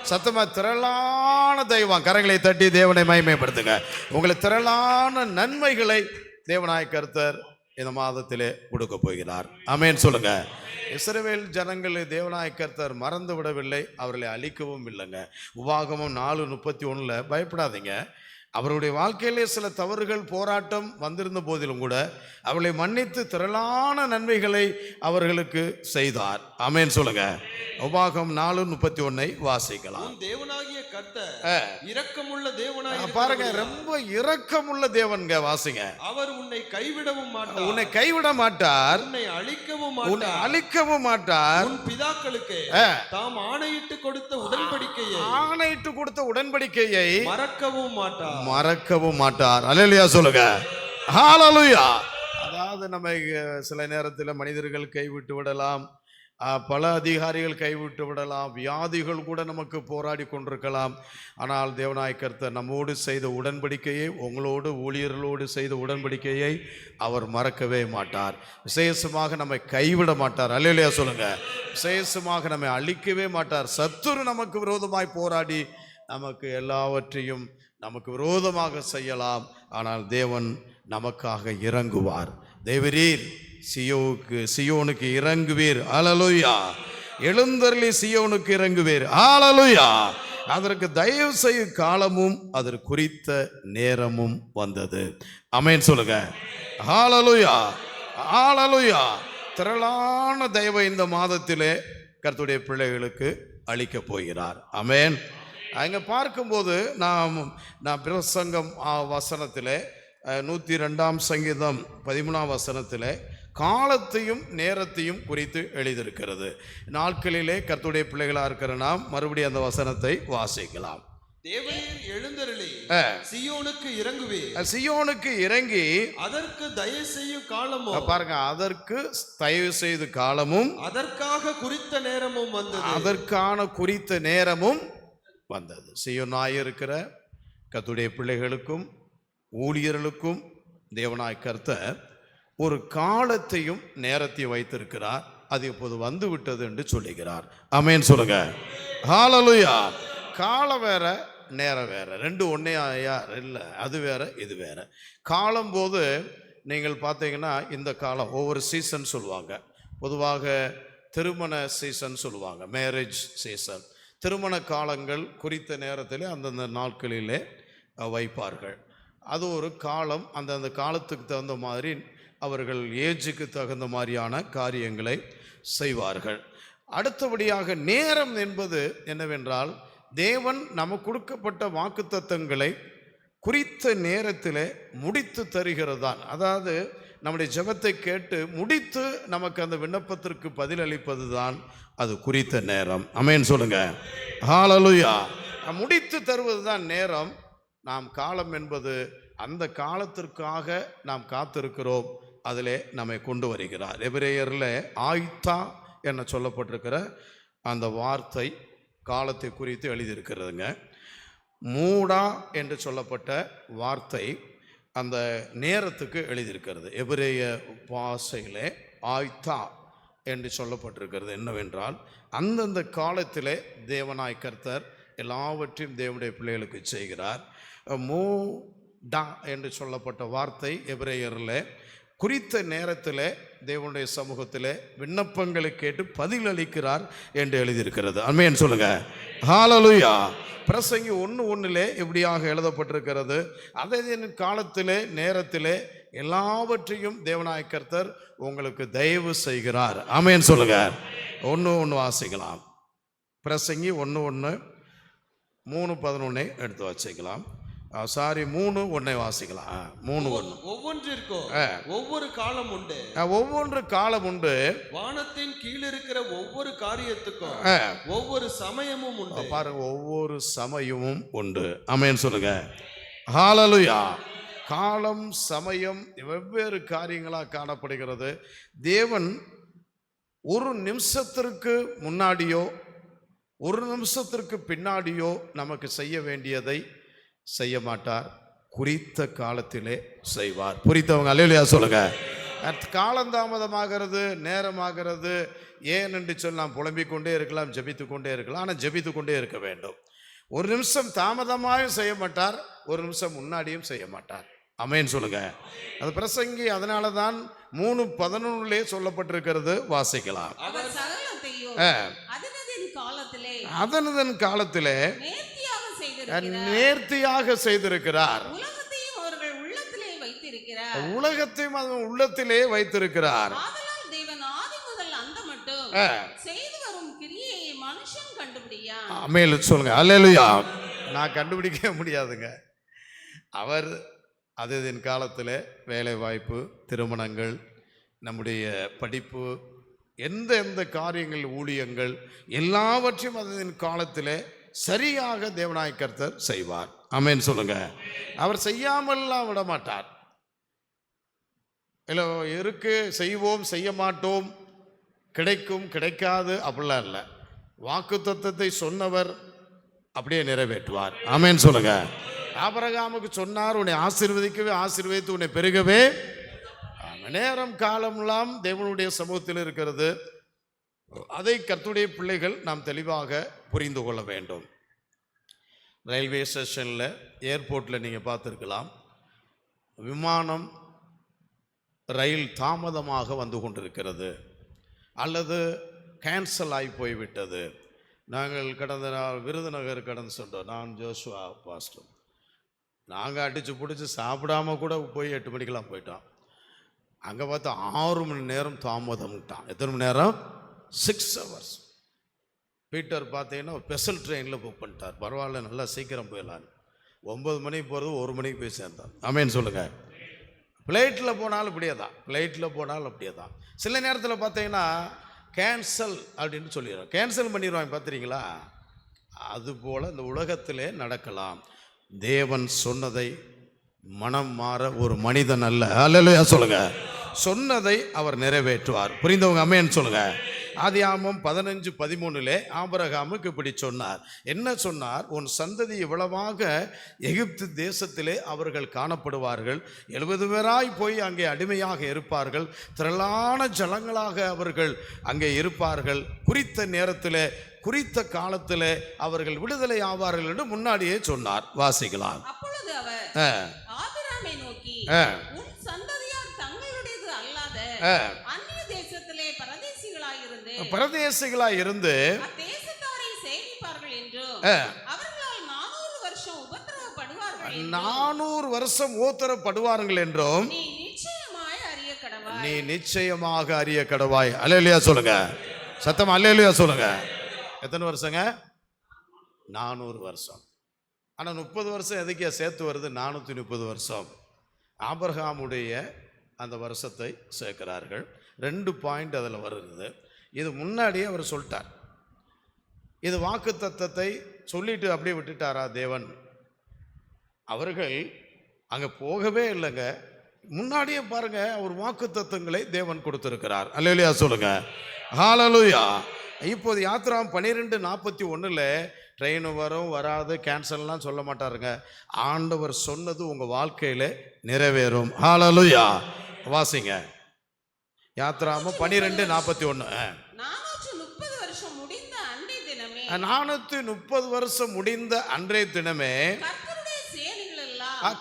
Speaker 2: சத்தமா திரளான தெய்வம். கரங்களை தட்டி தேவனை மகிமைப்படுத்துங்க. உங்களை திரளான நன்மைகளை தேவனாய் கர்த்தர் இந்த மாதத்திலே கொடுக்க போகிறார். ஆமென் சொல்லுங்க. இஸ்ரவேல் ஜனங்களை தேவனாய் கர்த்தர் மறந்து விடவில்லை, அவர்களை அழிக்கவும் இல்லைங்க. உபாகமம் 4:31 பயப்படாதீங்க, அவருடைய வாழ்க்கையிலே சில தவறுகள் போராட்டம் வந்திருந்த போதிலும் கூட அவளை மன்னித்து திரளான நன்மைகளை அவர்களுக்கு செய்தார். ஆமென் சொல்லுங்க. உபாகம் 4:31 வாசிக்கலாம்.
Speaker 5: உன் தேவனாகிய கர்த்தர் இரக்கமுள்ள தேவனாய்
Speaker 2: பாருங்க, ரொம்ப இரக்கமுள்ள தேவன்க. வாசிங்க.
Speaker 5: அவர் உன்னை கைவிடவும் மாட்டார்,
Speaker 2: உன்னை கைவிட மாட்டார்,
Speaker 5: உன்னை அழிக்கவும்
Speaker 2: உன்னை
Speaker 5: மாட்டார்,
Speaker 2: அழிக்கவும் மாட்டார்.
Speaker 5: உன் பிதாக்களுக்கு தாம் ஆணையிட்டு கொடுத்த உடன்படிக்கையை
Speaker 2: மறக்கவும் மாட்டார். அல்லேலூயா சொல்லுங்க. ஹalleluya. அதாவது நம்ம சில நேரத்தில் மனிதர்கள் கைவிட்டு விடலாம், பல அதிகாரிகள் கைவிட்டு விடலாம், வியாதிகள் கூட நமக்கு போராடி கொண்டிருக்கலாம். ஆனால் தேவனாய் கர்த்தர் நம்மோடு செய்த உடன்படிக்கையை, உங்களோடு ஊழியர்களோடு செய்த உடன்படிக்கையை அவர் மறக்கவே மாட்டார். விசேஷமாக நம்மை கைவிட மாட்டார். அல்லேலூயா சொல்லுங்க. விசேஷமாக நம்மை அழிக்கவே மாட்டார். சத்துரு நமக்கு விரோதமாய் போராடி நமக்கு எல்லாவற்றையும் நமக்கு விரோதமாக செய்யலாம், ஆனால் தேவன் நமக்காக இறங்குவார். தேவரீர் சியோனுக்கு இறங்குவீர். ஹல்லேலூயா. எழுந்தருளி சியோனுக்கு இறங்குவீர். ஹல்லேலூயா. அதற்கு தயவு செய்யும் காலமும் அதற்கு குறித்த நேரமும் வந்தது. ஆமென் சொல்லுங்க. ஹல்லேலூயா. ஹல்லேலூயா. திரளான தயவை இந்த மாதத்திலே கர்த்தருடைய பிள்ளைகளுக்கு அளிக்கப் போகிறார். ஆமென். அங்கே பார்க்கும்போது நான் பிரசங்கம் வசனத்தில் 102 சங்கீதம் 13 வசனத்தில் காலத்தையும் நேரத்தையும் குறித்து எழுதியிருக்கிறது. நாட்களிலே கர்த்தருடைய பிள்ளைகளாக இருக்கிற நாம் மறுபடியும் அந்த வசனத்தை வாசிக்கலாம்.
Speaker 5: தேவரீர் எழுந்தருளி
Speaker 2: சியோனுக்கு இறங்கி
Speaker 5: அதற்கு தயவு செய்யும் காலமும்,
Speaker 2: பாருங்க, அதற்கு தயவு செய்து காலமும்,
Speaker 5: அதற்காக குறித்த நேரமும் வந்தது.
Speaker 2: அதற்கான குறித்த நேரமும் வந்தது. சியோனாய் இருக்கிற கர்த்தருடைய பிள்ளைகளுக்கும் ஊழியர்களுக்கும் தேவனாய் கர்த்தர் ஒரு காலத்தையும் நேரத்தையும் வைத்திருக்கிறார். அது இப்போது வந்து விட்டது என்று சொல்லுகிறார். ஆமென் சொல்லுங்க. ஹல்லேலூயா. காலம் வேற, நேரம் வேற, ரெண்டு ஒன்னே இல்லை. அது வேற, இது வேற. காலம் போது நீங்கள் பார்த்தீங்கன்னா இந்த காலம் ஒவ்வொரு சீசன் சொல்லுவாங்க. பொதுவாக திருமண சீசன் சொல்லுவாங்க, மேரேஜ் சீசன். திருமண காலங்கள் குறித்த நேரத்தில் அந்தந்த நாட்களிலே வைப்பார்கள். அது ஒரு காலம். அந்தந்த காலத்துக்கு தகுந்த மாதிரி அவர்கள் ஏஜுக்கு தகுந்த மாதிரியான காரியங்களை செய்வார்கள். அடுத்தபடியாக நேரம் என்பது என்னவென்றால், தேவன் நமக்கு கொடுக்கப்பட்ட வாக்குத்தத்தங்களை குறித்த நேரத்தில் முடித்து தருகிறது தான். அதாவது நம்முடைய ஜெபத்தை கேட்டு முடித்து நமக்கு அந்த விண்ணப்பத்திற்கு பதிலளிப்பது தான் அது குறித்த நேரம். ஆமென் சொல்லுங்க. ஹல்லேலூயா. முடித்து தருவது தான் நேரம். நாம் காலம் என்பது அந்த காலத்திற்காக நாம் காத்திருக்கிறோம், அதிலே நம்மை கொண்டு வருகிறார். எபிரேயரில் ஆய்தா என சொல்லப்பட்டிருக்கிற அந்த வார்த்தை காலத்தை குறித்து எழுதியிருக்கிறதுங்க. மூடா என்று சொல்லப்பட்ட வார்த்தை அந்த நேரத்துக்கு எழுதியிருக்கிறது. எபிரேய பாஷையிலே ஆய்தா என்று சொல்லப்பட்டிருக்கிறது. என்னவென்றால், அந்தந்த காலத்திலே தேவனாய் கர்த்தர் எல்லாவற்றையும் தேவனுடைய பிள்ளைகளுக்கு செய்கிறார். மூடா என்று சொல்லப்பட்ட வார்த்தை எபிரேயரில் குறித்த நேரத்தில் தேவனுடைய சமூகத்தில் விண்ணப்பங்களை கேட்டு பதிலளிக்கிறார் என்று எழுதியிருக்கிறது. ஆமென் சொல்லுங்க. ஹல்லேலூயா. பிரசங்கி 1:1 இப்படியாக எழுதப்பட்டிருக்கிறது. அதே காலத்திலே நேரத்திலே எல்லாவற்றையும் தேவனாய் கர்த்தர் உங்களுக்கு தயவு செய்கிறார். ஆமென் சொல்லுங்க. 1:1 வாசிக்கலாம். பிரசங்கி 1:1 3:11 எடுத்து வச்சுக்கலாம். 3:1 வாசிக்கலாம். 3:1.
Speaker 5: ஒவ்வொன்றிற்கும் ஒவ்வொரு காலம் உண்டு.
Speaker 2: ஒவ்வொன்று காலம் உண்டு.
Speaker 5: வானத்தின் கீழ் இருக்கிற ஒவ்வொரு காரியத்துக்கும் ஒவ்வொரு சமயமும் உண்டு.
Speaker 2: பாருங்க, ஒவ்வொரு சமயமும் உண்டு. ஆமென் சொல்லுங்க. ஹல்லேலூயா. காலம் சமயம் வெவ்வேறு காரியங்களாக காணப்படுகிறது. தேவன் ஒரு நிமிஷத்திற்கு முன்னாடியோ ஒரு நிமிஷத்திற்கு பின்னாடியோ நமக்கு செய்ய வேண்டியதை செய்ய மாட்டார். குறித்த காலத்திலே செய்வார். புரித்தவங்க அல்லேலூயா சொல்லுங்க. காலந்தாமதமாகிறது, நேரமாகிறது ஏன் என்று சொல்லி நாம் புலம்பிக் கொண்டே இருக்கலாம், ஜெபித்து கொண்டே இருக்கலாம். ஆனால் ஜெபித்து கொண்டே இருக்க வேண்டும். ஒரு நிமிஷம் தாமதமாகவும் செய்ய மாட்டார், ஒரு நிமிஷம் முன்னாடியும் செய்ய மாட்டார். ஆமென் சொல்லுங்க. அது பிரசங்கி அதனால தான் 3:11 சொல்லப்பட்டிருக்கிறது. வாசிக்கலாம். அதனதன் காலத்திலே
Speaker 6: செய்திருக்கிறார்.
Speaker 2: நேர்த்தியாக செய்திருக்கிறார்.
Speaker 6: உலகத்தையும் அவர்கள் உள்ளத்திலே வைத்திருக்கிறார்.
Speaker 2: உலகத்தையும் அவன் உள்ளத்திலே வைத்திருக்கிறார்.
Speaker 6: ஆதலால் தேவன் ஆதி முதல் அந்த மட்டும் செய்து வரும் கிரியையை மனுஷன் கண்டுபிடியா.
Speaker 2: ஆமென் சொல்லுங்க. அல்லேலூயா. நான் கண்டுபிடிக்க முடியாதுங்க. அவர் அதன் காலத்தில் வேலை வாய்ப்பு, திருமணங்கள், நம்முடைய படிப்பு, எந்த காரியங்கள், ஊழியங்கள் எல்லாவற்றையும் அதன் காலத்தில் சரியாக தேவனாய் கர்த்தர் செய்வார். ஆமென் சொல்லுங்க. அவர் செய்யாமல்லாம் விட மாட்டார். இல்லை இருக்கு செய்வோம் செய்ய மாட்டோம், கிடைக்கும் கிடைக்காது அப்படிலாம் இல்லை. வாக்குத்தத்தத்தை சொன்னவர் அப்படியே நிறைவேற்றுவார். ஆமென் சொல்லுங்க. ஆபிரகாமுக்கு சொன்னார், உன்னை ஆசீர்வதிக்கவே ஆசீர்வதித்து உன்னை பெருகவே. நேரம் காலமெல்லாம் தேவனுடைய சமூகத்தில் இருக்கிறது. அதை கர்த்தருடைய பிள்ளைகள் நாம் தெளிவாக புரிந்து கொள்ள வேண்டும். ரயில்வே ஸ்டேஷனில், ஏர்போர்ட்டில் நீங்கள் பார்த்துருக்கலாம், விமானம் ரயில் தாமதமாக வந்து கொண்டிருக்கிறது அல்லது கேன்சல் ஆகி போய்விட்டது. நாங்கள் கடந்த நாள் விருதுநகர் கடந்து சென்றோம். நான் ஜோஷுவா பாஸ்டர். நாங்கள் அடித்து பிடிச்சி சாப்பிடாம கூட போய் 8 மணிக்கெல்லாம் போயிட்டோம். அங்கே பார்த்தா 6 மணி நேரம் தாமதம்ட்டான். எத்தனை மணி நேரம்? 6 hours. பீட்டர் பார்த்தீங்கன்னா ஸ்பெஷல் ட்ரெயினில் புக் பண்ணிட்டார். பரவாயில்ல, நல்லா சீக்கிரம் போயிடலான்னு. 9 மணிக்கு போகிறது 1 மணிக்கு போய் சேர்ந்தான். ஆமென் சொல்லுங்கள். ஃப்ளைட்டில் போனாலும் இப்படியே தான், ஃப்ளைட்டில் போனாலும் அப்படியே தான். சில நேரத்தில் பார்த்தீங்கன்னா கேன்சல் அப்படின்னு சொல்லிடுறோம், கேன்சல் பண்ணிடுவாங்க. பார்த்துறீங்களா? அதுபோல் இந்த உலகத்திலே நடக்கலாம். தேவன் சொன்னதை மனம் மாற ஒரு மனிதன் அல்ல. அல்லேலூயா சொல்லுங்க. சொன்னதை அவர் நிறைவேற்றுவார். புரிந்தவங்க ஆமென் சொல்லுங்க. ஆதியாகமம் 15:13 ஆபிரகாமுக்கு இப்படி சொன்னார். என்ன சொன்னார்? உன் சந்ததி இவ்வளவாக எகிப்து தேசத்திலே அவர்கள் காணப்படுவார்கள், 70 பேராய் போய் அங்கே அடிமையாக இருப்பார்கள், திரளான ஜனங்களாக அவர்கள் அங்கே இருப்பார்கள், குறித்த நேரத்தில் குறித்த காலத்தில் அவர்கள் விடுதலை ஆவார்கள் என்று முன்னாடியே சொன்னார். வாசிக்கலாம்.
Speaker 6: அப்பொழுது அவர் ஆபிரகாமை நோக்கி, உன் சந்ததியார் தங்களுடையது அல்லாத அந்நிய தேசத்திலே
Speaker 2: பரதேசிகளாய் இருந்து
Speaker 6: தேசத்தாரை சேவிப்பார்கள் என்றும் அவர்களால் 400 வருஷம் உபத்திரவப்படுவார்கள்
Speaker 2: 400 வருஷம் உபத்திரவப்படுவார்கள் என்றும்
Speaker 6: நீ நிச்சயமாய் அறிய கடவாய்.
Speaker 2: நீ நிச்சயமாக அறிய கடவாய். அல்லேலூயா சொல்லுங்க. சத்தமா அல்லேலூயா சொல்லுங்க. எத்தனை வருஷங்க? 400 வருஷம். ஆனால் 30 வருஷம் எதுக்கே சேர்த்து வருது? 430 வருஷம். ஆபிரகாமுடைய அந்த வருஷத்தை சேர்க்கிறார்கள். 2 பாயிண்ட் அதில் வருது. இது முன்னாடியே அவர் சொல்லிட்டார். இது வாக்கு தத்தத்தை சொல்லிட்டு அப்படியே விட்டுட்டாரா தேவன்? அவர்கள் அங்கே போகவே இல்லைங்க. முன்னாடியே பாருங்க, அவர் வாக்கு தத்தங்களை தேவன் கொடுத்திருக்கிறார். அல்லேலூயா சொல்லுங்க. ஹல்லேலூயா. இப்போது யாத்திராம் 12:41 ட்ரெயின் வரும் வராது கேன்சல்லாம் சொல்ல மாட்டாருங்க. ஆண்டவர் சொன்னது உங்கள் வாழ்க்கையில் நிறைவேறும். ஹல்லேலூயா. வாசிங்க. யாத்திராம 12:41.
Speaker 6: 430 வருஷம் முடிந்த அன்றைய தினமே
Speaker 2: 430 வருஷம் முடிந்த அன்றைய தினமே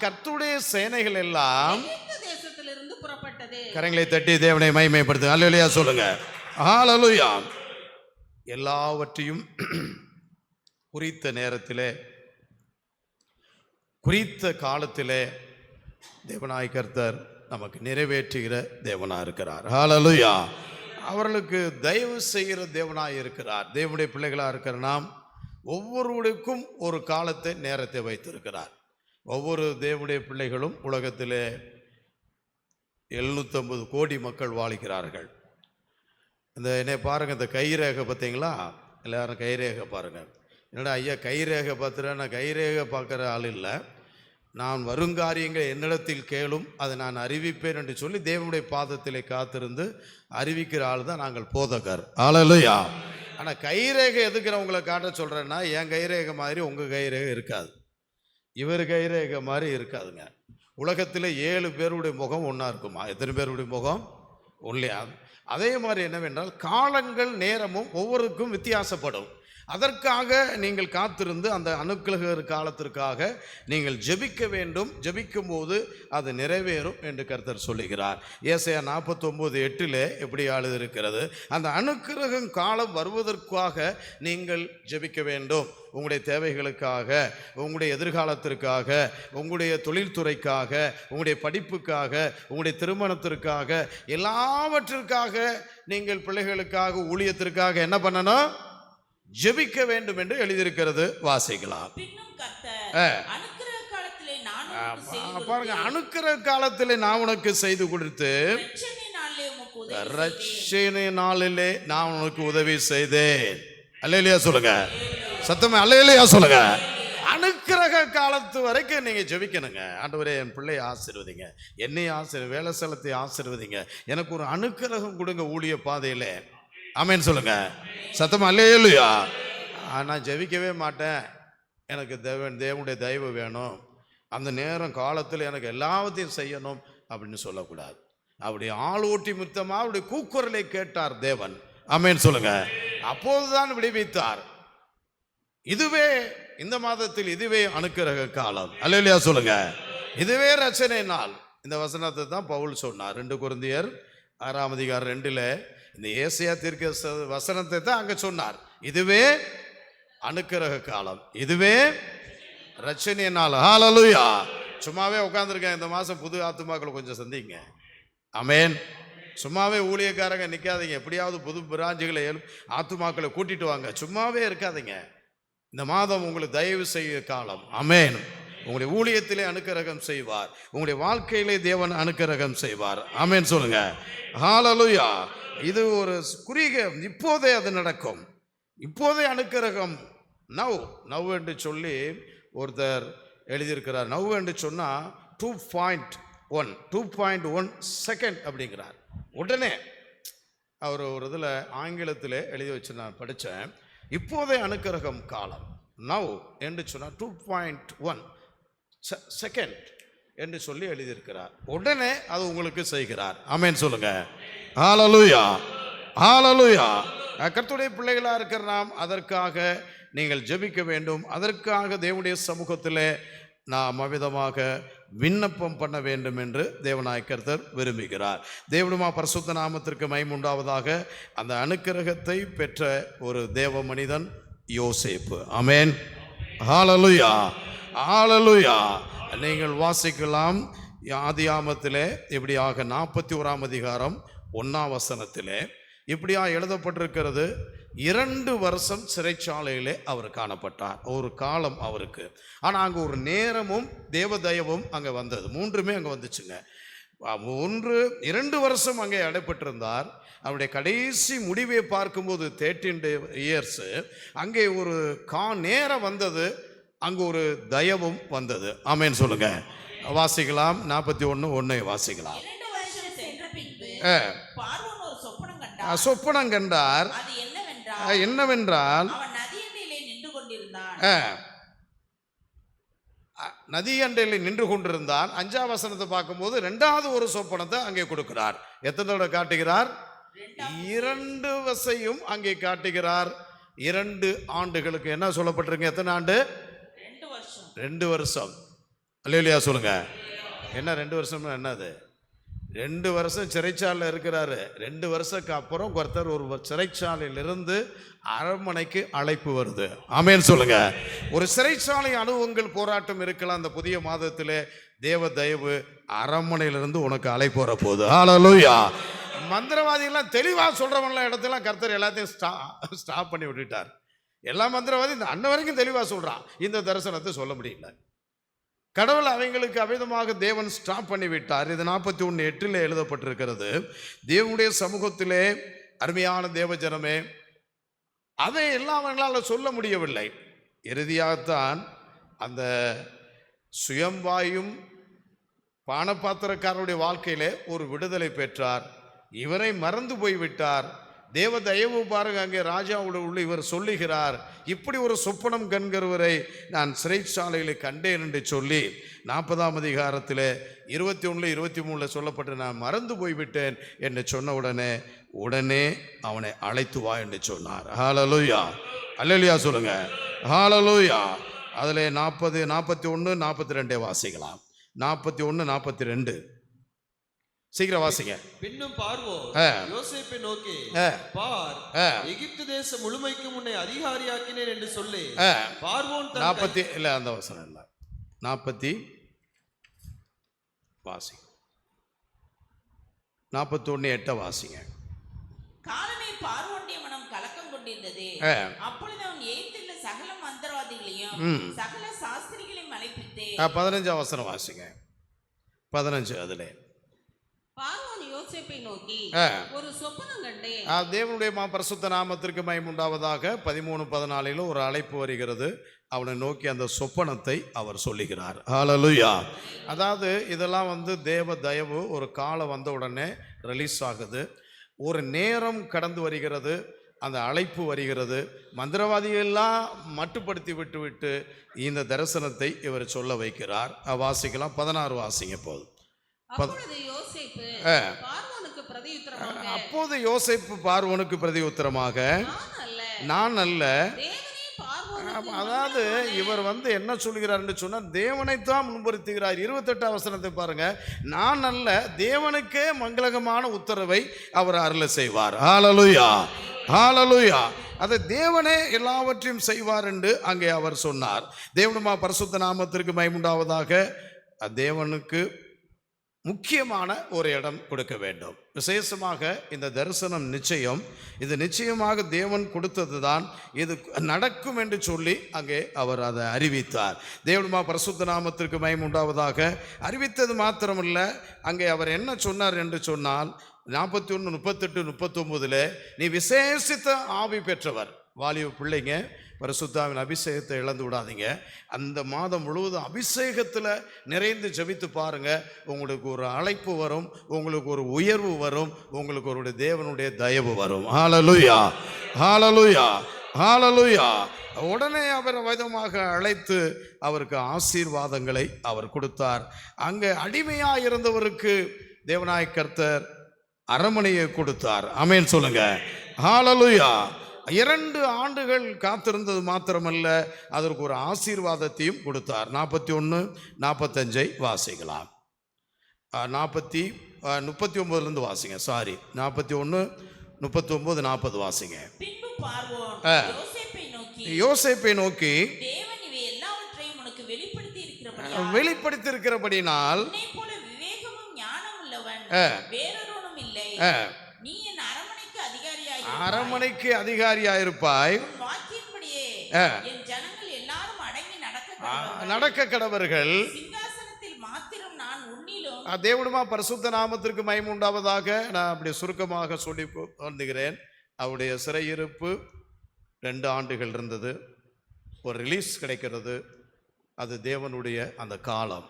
Speaker 2: கர்த்தருடைய சேனைகள் எல்லாம்
Speaker 6: தேசத்திலிருந்து புறப்பட்டது.
Speaker 2: கரங்களை தட்டி தேவனை மகிமைப்படுத்து. அல்லேலூயா சொல்லுங்க. ஹல்லேலூயா. எல்லாவற்றையும் குறித்த நேரத்திலே குறித்த காலத்திலே தேவனாய் கர்த்தர் நமக்கு நிறைவேற்றுகிற தேவனாக இருக்கிறார். ஹல்லேலூயா. அவர்களுக்கு தயவு செய்கிற தேவனாக இருக்கிறார். தேவனுடைய பிள்ளைகளாக இருக்கிற நாம் ஒவ்வொருவருக்கும் ஒரு காலத்தை நேரத்தை வைத்திருக்கிறார். ஒவ்வொரு தேவனுடைய பிள்ளைகளும் உலகத்திலே 750 கோடி மக்கள் வாழ்கிறார்கள். இந்த என்னை பாருங்கள், இந்த கைரேகை பார்த்தீங்களா? எல்லாரும் கைரேகை பாருங்கள். என்னடா ஐயா கைரேகை பார்த்துறேன்? நான் கைரேகை பார்க்குற ஆள் இல்லை. நான் வருங்காரியங்கள் என்னிடத்தில் கேளும், அதை நான் அறிவிப்பேன் என்று சொல்லி தேவனுடைய பாதத்திலே காத்திருந்து அறிவிக்கிற ஆள் தான் நாங்கள் போதகர். ஹல்லேலூயா. ஆனால் கைரேகை எதுக்குறவங்களை காட்ட சொல்கிறேன்னா, என் கைரேகை மாதிரி உங்கள் கைரேகை இருக்காது, இவர் கைரேகை மாதிரி இருக்காதுங்க. உலகத்தில் 7 பேருடைய முகம் ஒன்றா இருக்குமா? எத்தனை பேருடைய முகம்? ஒல்லையா? அதே மாதிரி என்னவென்றால் காலங்கள் நேரமும் ஒவ்வொருக்கும் வித்தியாசப்படும். அதற்காக நீங்கள் காத்திருந்து அந்த அனுக்கிரக காலத்திற்காக நீங்கள் ஜெபிக்க வேண்டும். ஜெபிக்கும் போது அது நிறைவேறும் என்று கர்த்தர் சொல்லுகிறார். ஏசாயா 49:8 எப்படி எழுதியிருக்கிறது, அந்த அனுக்கிரக காலம் வருவதற்காக நீங்கள் ஜெபிக்க வேண்டும். உங்களுடைய தேவைகளுக்காக, உங்களுடைய எதிர்காலத்திற்காக, உங்களுடைய தொழில்துறைக்காக, உங்களுடைய படிப்புக்காக, உங்களுடைய திருமணத்திற்காக, எல்லாவற்றிற்காக நீங்கள் பிள்ளைகளுக்காக, ஊழியத்திற்காக என்ன பண்ணணும்? ஜெபிக்க வேண்டும் என்று எழுதியிருக்கிறது. வாசிக்கலாம்.
Speaker 4: பின்னும் கர்த்தர் அனுக்கிரக காலத்திலே நான் உனக்கு செய்து
Speaker 2: பாருங்க, அனுக்கிரக காலத்திலே நான் உனக்கு செய்து கொடுத்து ரட்சணை நாளிலே நான் உனக்கு உதவி செய்தேன். அல்லேலூயா சொல்லுங்க, சத்தமே அல்லேலூயா சொல்லுங்க. அனுக்கிரக காலத்து வரைக்கும் நீங்க ஜெபிக்கணுங்க. ஆண்டவரே, என் பிள்ளையை ஆசீர்வதிங்க, என்னையும் வேலை ஸ்தலத்தை ஆசீர்வதிங்க, எனக்கு ஒரு அனுக்கிரகம் கொடுங்க ஊழிய பாதையில. ஆமென் சொல்லுங்க, சத்தமா அல்லேலூயா. நான் ஜெபிக்கவே மாட்டேன், எனக்கு தேவனுடைய தயவு வேணும், அந்த நேரம் காலத்தில் எனக்கு எல்லாத்தையும் செய்யணும் அப்படின்னு சொல்லக்கூடாது. அப்படி ஆளோட்டி முத்தமாக அப்படி கூக்குரலை கேட்டார் தேவன். ஆமென் சொல்லுங்க. அப்போதுதான் விடுவித்தார். இதுவே இந்த மாதத்தில் இதுவே அனுக்கிரக காலம். அல்லேலூயா சொல்லுங்க. இதுவே ரட்சணை நாள். இந்த வசனத்தை தான் பவுல் சொன்னார் 2 கொரிந்தியர் 6:2 இந்த ஏசாயா தீர்க்க வசனத்தை தான் அங்க சொன்னார். இதுவே அனுக்கிரக காலம், இதுவே ரட்சணை நாள். ஹல்லேலூயா. சும்மாவே உட்கார்ந்துருக்கேன், இந்த மாசம் புது ஆத்துமாக்களை கொஞ்சம் சந்திங்க. ஆமென். சும்மாவே ஊழியக்காரங்க நிற்காதீங்க, எப்படியாவது புது பிராஞ்சுகளை ஆத்துமாக்களை கூட்டிட்டு வாங்க. சும்மாவே இருக்காதீங்க. இந்த மாதம் உங்களுக்கு தயவு செய்ய காலம். ஆமென். உங்களுடைய ஊழியத்திலே அனுக்கிரகம் செய்வார், உங்களுடைய வாழ்க்கையிலே தேவன் அனுக்கிரகம் செய்வார். ஆமென் சொல்லுங்க. ஹல்லேலூயா. இது ஒரு குறுகிய, இப்போதே அது நடக்கும். இப்போதே அனுக்கிரகம். நவ் என்று சொல்லி ஒருத்தர் எழுதியிருக்கிறார். நவ் என்று சொன்னா 2.1 செகண்ட் அப்படிங்கிறார். உடனே அவர் ஒரு இதில் ஆங்கிலத்தில் எழுதி வச்சு நான் படித்தேன். இப்போதே அனுக்கிரகம் காலம். நவ் என்று சொன்னால் 2.1 செகண்ட் என்று சொல்லி எழுதியிருக்கிறார். உடனே அது உங்களுக்கு செய்கிறார். ஆமென் சொல்லுங்க. ஹல்லேலூயா, ஹல்லேலூயா. கர்த்தருடைய பிள்ளைகளாக இருக்கிற நாம் அதற்காக நீங்கள் ஜெபிக்க வேண்டும். அதற்காக தேவனுடைய சமூகத்தில் நாம் அவ்விதமாக விண்ணப்பம் பண்ண வேண்டும் என்று தேவனாய் கர்த்தர் விரும்புகிறார். தேவனுமா பரிசுத்த நாமத்திற்கு மகிமை உண்டாவதாக. அந்த அனுக்கிரகத்தை பெற்ற ஒரு தேவ மனிதன் யோசேப்பு. ஆமென். ஹல்லேலூயா, ஹல்லேலூயா. நீங்கள் வாசிக்கலாம் ஆதியாகமத்திலே இப்படியாக 41 அதிகாரம் 1 வசனத்திலே இப்படியா எழுதப்பட்டிருக்கிறது. 2 வருஷம் சிறைச்சாலையிலே அவர் காணப்பட்டார். ஒரு காலம் அவருக்கு. ஆனால் அங்கே ஒரு நேரமும் தேவதயவும் அங்கே வந்தது. 3மே அங்கே வந்துச்சுங்க. 2 வருஷம் அங்கே அடைப்பட்டிருந்தார். அவருடைய கடைசி முடிவை பார்க்கும்போது 13 இயர்ஸ் அங்கே ஒரு நேரம் வந்தது. அங்கே ஒரு தயவும் வந்தது. ஆமென் சொல்லுங்க. வாசிக்கலாம். 41:1 வாசிக்கலாம். சொப்பனம் கண்டார். என்னவென்றால் நதி அண்டையில் நின்று கொண்டிருந்தான். 5ஆம் வசனத்தை பார்க்கும்போது 2வது ஒரு சொப்பனத்தை அங்கே கொடுக்கிறார். எத்தனை தடவை காட்டுகிறார்? 2 வசையும் அங்கே காட்டுகிறார். 2 ஆண்டுகளுக்கு என்ன சொல்லப்பட்டிருக்கு? எத்தனை ஆண்டு? 2 வருஷம். அல்லேலூயா சொல்லுங்க. என்ன 2 வருஷம்னா என்னது? 2 வருஷம் சிறைச்சாலையில் இருக்கிறாரு. 2 வருஷத்துக்கு அப்புறம் ஒருத்தர் ஒரு சிறைச்சாலையிலிருந்து அரண்மனைக்கு அழைப்பு வருது. ஆமென் சொல்லுங்க. ஒரு சிறைச்சாலை அனுபவங்கள் போராட்டம் இருக்கலாம். அந்த புதிய மாதத்திலே தேவ தயவு அரண்மனையிலிருந்து உனக்கு அழைப்பு வர போகுது. ஹல்லேலூயா. மந்திரவாதிகள்லாம் தெளிவாக சொல்றவங்களாம் இடத்துல கர்த்தர் எல்லாத்தையும் ஸ்டாப் பண்ணி விட்டுட்டார். எல்லா மந்திரவாதி இந்த அன்ன வரைக்கும் தெளிவாக சொல்றான், இந்த தரிசனத்தை சொல்ல முடியல. கடவுள் அவங்களுக்கு அவிதமாக தேவன் ஸ்டாப் பண்ணி விட்டார். இது 41:8 எழுதப்பட்டிருக்கிறது. தேவனுடைய சமூகத்திலே அருமையான தேவ ஜனமே, அதை எல்லாம் அவங்களால் சொல்ல முடியவில்லை. இறுதியாகத்தான் அந்த சுயம்பாயும் பானபாத்திரக்காரருடைய வாழ்க்கையிலே ஒரு விடுதலை பெற்றார். இவரை மறந்து போய்விட்டார். தேவ தயவு பாருங்க. அங்கே ராஜாவோட உள்ள இவர் சொல்லுகிறார், இப்படி ஒரு சொப்பனம் கண்கிறவரை நான் சிறைச்சாலையில் கண்டேன் என்று சொல்லி 40ஆம் அதிகாரத்தில் 21, 23 சொல்லப்பட்டு நான் மறந்து போய்விட்டேன் என்று சொன்ன உடனே அவனை அழைத்து வா என்று சொன்னார். ஹல்லேலூயா. அல்லேலூயா சொல்லுங்க. ஹalleluya. அதிலே 40, 41, 42 வாசிக்கலாம். 41, 42 சீக்கிரம் வாசிங்க.
Speaker 5: பின்னும் பார்வோன் யோசேப்பை நோக்கி, பார், எகிப்து தேசம் முழுமைக்கும் உன்னை அதிகாரியாக்கினேன் என்று சொல்லி பார்வோன்
Speaker 2: 40 இல்ல அந்த வசனம் இல்ல 40 வாசிங்க. 41:8 வாசிங்க.
Speaker 4: காலமே பார்வோனுடைய மனம் கலக்கம் கொண்டிருந்தது. அப்பொழுது அவன் எகிப்திலுள்ள சகல மந்திரவாதிகளையும் சகல சாஸ்திரிகளையும் அழைப்பித்து
Speaker 2: 15 வசனம் வாசிங்க. 15 அதிலே
Speaker 6: பார்வோன் யோசேப்பை நோக்கி, ஒரு சொப்பனம் கண்டேன்.
Speaker 2: தேவனுடைய பரிசுத்த நாமத்திற்கு மகிமை உண்டாவதாக. 13-14 ஒரு அழைப்பு வருகிறது. அவனை நோக்கி அந்த சொப்பனத்தை அவர் சொல்லுகிறார். ஹalleluya. அதாவது இதெல்லாம் தேவ தயவு. ஒரு காலம் வந்த உடனே ரிலீஸ் ஆகுது. ஒரு நேரம் கடந்து வருகிறது. அந்த அழைப்பு வருகிறது. மந்திரவாதிகளெல்லாம் மட்டுப்படுத்தி விட்டு இந்த தரிசனத்தை இவர் சொல்ல வைக்கிறார். வாசிக்கலாம். 16 வாசிங்க போது. அப்போது யோசேப்பு பார்வோனுக்கு பிரதியுத்தரமாக, நான் அல்ல. அதாவது இவர் என்ன சொல்கிறார் என்று சொன்னா, தேவனைத்தான் முன்படுத்துகிறார். 28 வசனத்தை பாருங்க. நான் அல்ல, தேவனுக்கே மங்களகமான உத்தரவை அவர் அருள செய்வார். ஹalleluya, ஹalleluya. அது தேவனே எல்லாவற்றையும் செய்வார் என்று அங்கே அவர் சொன்னார். தேவனுமா பரிசுத்த நாமத்திற்கு மகிமை உண்டாவதாக. தேவனுக்கு முக்கியமான ஒரு இடம் கொடுக்க வேண்டும். விசேஷமாக இந்த தரிசனம் நிச்சயம். இது நிச்சயமாக தேவன் கொடுத்தது தான். இது நடக்கும் என்று சொல்லி அங்கே அவர் அதை அறிவித்தார். தேவனுமா பரிசுத்த நாமத்திற்கு மகிமை உண்டாவதாக. அறிவித்தது மாத்திரமல்ல, அங்கே அவர் என்ன சொன்னார் என்று சொன்னால் 41, 38, 39 நீ விசேஷித்த ஆவி பெற்றவர். வாலிப பிள்ளைங்க, பரிசுத்தாவின் அபிஷேகத்தை இழந்து விடாதீங்க. அந்த மாதம் முழுவதும் அபிஷேகத்தில் நிறைந்து ஜெபித்து பாருங்க. உங்களுக்கு ஒரு அழைப்பு வரும், உங்களுக்கு ஒரு உயர்வு வரும், உங்களுக்கு ஒரு தேவனுடைய தயவு வரும். ஹalleluya, ஹalleluya, ஹalleluya. உடனே அவர் விதமாக அழைத்து அவருக்கு ஆசீர்வாதங்களை அவர் கொடுத்தார். அங்கே அடிமையாக இருந்தவருக்கு தேவனாய் கர்த்தர் அரமனையை கொடுத்தார். ஆமென் சொல்லுங்க. ஹalleluya. 2 ஆண்டுகள் காத்திருந்தது மாத்திரமல்ல, அதற்கு ஒரு ஆசீர்வாதத்தையும் கொடுத்தார். 41, 45 வாசிக்கலாம். 39 வாசிங்க. சாரி, 41, 39, 40 வாசிங்க.
Speaker 4: பின்பு பார்வோன்
Speaker 2: யோசேப்பை நோக்கி,
Speaker 4: தேவன் இவை எல்லாவற்றையும் உனக்கு
Speaker 2: வெளிப்படுத்தி இருக்கிறபடினால்
Speaker 4: உன்னை போல விவேகமும் ஞானம் உள்ளவன் வேறொருவனும் இல்லை. நீ என் அரமனைக்கு அதிகாரியாயிருப்பாய். என் ஜனங்கள் எல்லாரும் அடங்கி நடக்க கடவர்கள். சிங்காசனத்தில் மாத்திரம் நான் உன்னிலும்.
Speaker 2: தேவனுமா பரிசுத்த நாமத்திற்கு மகிமை உண்டாவதாக. நான் அப்படி சுருக்கமாக சொல்லி வந்துகிறேன். அவருடைய சிறையிருப்பு 2 ஆண்டுகள் இருந்தது. ஒரு ரிலீஸ் கிடைக்கிறது. அது தேவனுடைய அந்த காலம்.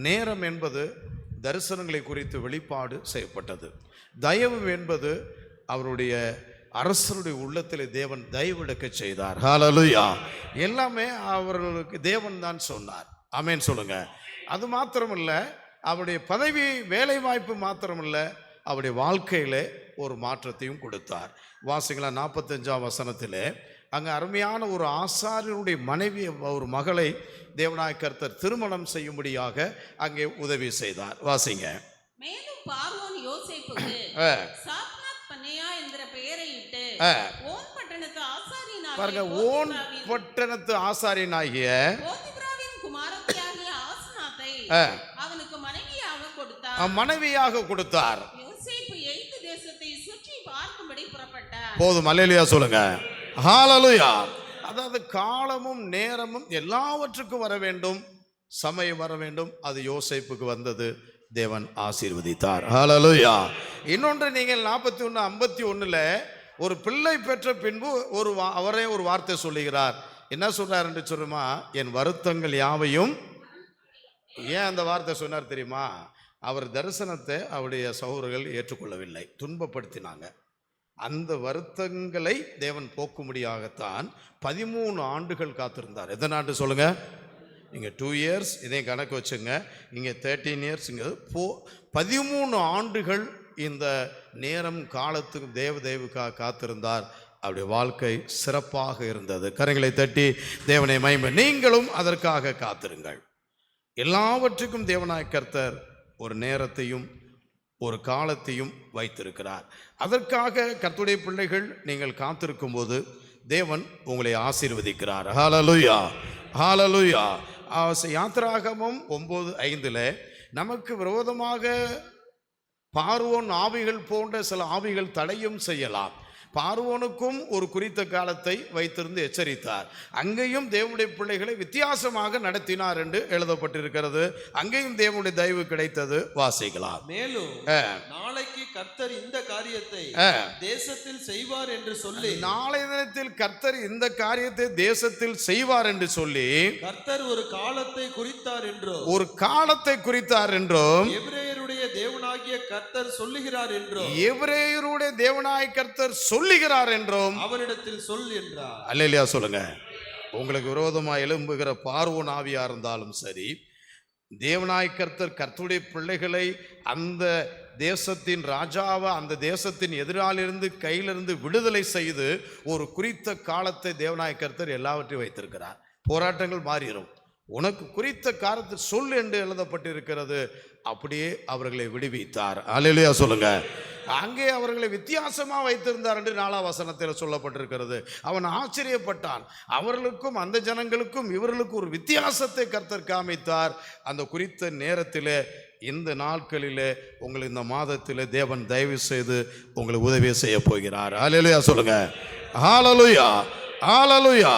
Speaker 2: நேரம் என்பது தரிசனங்களை குறித்து வெளிப்பாடு செய்யப்பட்டது. தயவு என்பது அவருடைய அரசருடைய உள்ளத்தில் தேவன் தயவெடுக்க செய்தார். ஹalleluya. எல்லாமே அவர்களுக்கு தேவன் தான் சொன்னார். ஆமென் சொல்லுங்க. அது மாத்திரமல்ல, அவருடைய பதவி வேலை வாய்ப்பு மாத்திரமல்ல, அவருடைய வாழ்க்கையிலே ஒரு மாற்றத்தையும் கொடுத்தார். வாசிக்கலாம். 45 வசனத்திலே அங்கே அருமையான ஒரு ஆசாரியருடைய மனைவி, ஒரு மகளை தேவனாய் கர்த்தர் திருமணம் செய்யும்படியாக அங்கே உதவி செய்தார். வாசிங்க.
Speaker 6: மேலும் பார்வோன் யோசேப்புக்கு சாப்நாத் பன்னேயா என்கிற பெயரையிட்டு ஓன் பட்டணத்து ஆசாரியனாகிய
Speaker 2: பாருங்க, ஓன் பட்டணத்து ஆசாரியனாகிய
Speaker 6: போத்திபிராவின் குமாரத்தியாகிய ஆஸ்நாத்தை அவனுக்கு மனைவியாக கொடுத்தார். யோசேப்பு எகிப்து தேசத்தை சுற்றி பார்க்கும்படி புறப்பட்டார்.
Speaker 2: போதும். அல்லேலூயா சொல்லுங்க. ஹalleluya. அதாவது காலமும் நேரமும் எல்லாவற்றுக்கும் வர வேண்டும், சமயம் வர வேண்டும். அது யோசேப்புக்கு வந்தது. தேவன் ஆசீர்வதித்தார். ஹalleluya. இன்னொன்று, நீங்கள் 41:51 ஒரு பிள்ளை பெற்ற பின்பு அவரே ஒரு வார்த்தை சொல்லுகிறார். என்ன சொல்றார் என்று சொல்லுமா, என் வருத்தங்கள் யாவையும். ஏன் அந்த வார்த்தை சொன்னார் தெரியுமா? அவர் தரிசனத்தை அவருடைய சகோதரர்கள் ஏற்றுக்கொள்ளவில்லை, துன்பப்படுத்தினாங்க. அந்த வருத்தங்களை தேவன் போக்கும்படியாகத்தான் 13 ஆண்டுகள் காத்திருந்தார். எத்தனை ஆண்டு சொல்லுங்க? இங்கே 2 இயர்ஸ், இதையும் கணக்கு வச்சுங்க. இங்கே 13 இயர்ஸ், இங்கே 13 ஆண்டுகள் இந்த நேரம் காலத்துக்கு தேவதேவுக்காக காத்திருந்தார். அவருடைய வாழ்க்கை சிறப்பாக இருந்தது. கரங்களை தட்டி தேவனை மகிமை. நீங்களும் அதற்காக காத்திருங்கள். எல்லாவற்றுக்கும் தேவனாய் கர்த்தர் ஒரு நேரத்தையும் ஒரு காலத்தையும் வைத்திருக்கிறார். அதற்காக கர்த்தருடைய பிள்ளைகள் நீங்கள் காத்திருக்கும் போது தேவன் உங்களை ஆசீர்வதிக்கிறார். ஹல்லேலூயா, ஹல்லேலூயா. யாத்திராகமம் 9:5 நமக்கு விரோதமாக பார்வோன் ஆவிகள் போன்ற சில ஆவிகள் தடையும் செய்யலாம். பார்வோனுக்கும் ஒரு குறித்த காலத்தை வைத்திருந்து எச்சரித்தார். அங்கேயும் தேவனுடைய பிள்ளைகளை வித்தியாசமாக நடத்தினார் என்று எழுதப்பட்டிருக்கிறது. அங்கேயும் தேவனுடைய தயவு கிடைத்தது. வாசிக்கலாம்.
Speaker 5: மேலும் நாளைக்கு கர்த்தர் இந்த காரியத்தை தேசத்தில் செய்வார் என்று சொல்லி,
Speaker 2: நாளை தினத்தில் கர்த்தர் இந்த காரியத்தை தேசத்தில் செய்வார் என்று சொல்லி
Speaker 5: கர்த்தர் ஒரு காலத்தை குறித்தார் என்றோ,
Speaker 2: ஒரு காலத்தை குறித்தார் என்றும்,
Speaker 5: எபிரேயருடைய தேவனாகிய கர்த்தர் சொல்லுகிறார் என்றோ,
Speaker 2: எபிரேயருடைய தேவனாய் கர்த்தர் சொல்லுகிறார் என்றும்
Speaker 5: அவனிடத்தில் சொல் என்றார்.
Speaker 2: அல்லேலூயா சொல்லுங்க. உங்களுக்கு விரோதமாக எழும்புகிற பார்வோன் ஆவியா இருந்தாலும் சரி, தேவனாய் கர்த்தர் கர்த்தருடைய பிள்ளைகளை அந்த தேசத்தின் ராஜாவை அந்த தேசத்தின் எதிராலிருந்து கையிலிருந்து விடுதலை செய்து ஒரு குறித்த காலத்தை தேவனாய் கர்த்தர் எல்லாவற்றையும் வைத்திருக்கிறார். போராட்டங்கள் மாறிடும். உனக்கு குறித்த காலத்தை சொல் என்று எழுதப்பட்டிருக்கிறது. அப்படியே அவர்களை விடுவித்தார். அல்லேலூயா சொல்லுங்க. அங்கே அவர்களை வித்தியாசமாக வைத்திருந்தார் என்று 4ஆம் வசனத்தில் சொல்லப்பட்டிருக்கிறது. அவன் ஆச்சரியப்பட்டான். அவர்களுக்கும் அந்த ஜனங்களுக்கும் இவர்களுக்கும் ஒரு வித்தியாசத்தை கர்த்தர் காமித்தார். அந்த குறித்த நேரத்திலே, இந்த நாட்களிலே, உங்களுக்கு இந்த மாதத்திலே தேவன் தயவு செய்து உங்களுக்கு உதவி செய்ய போகிறார். அல்லேலூயா சொல்லுங்க. ஹல்லேலூயா, ஹல்லேலூயா.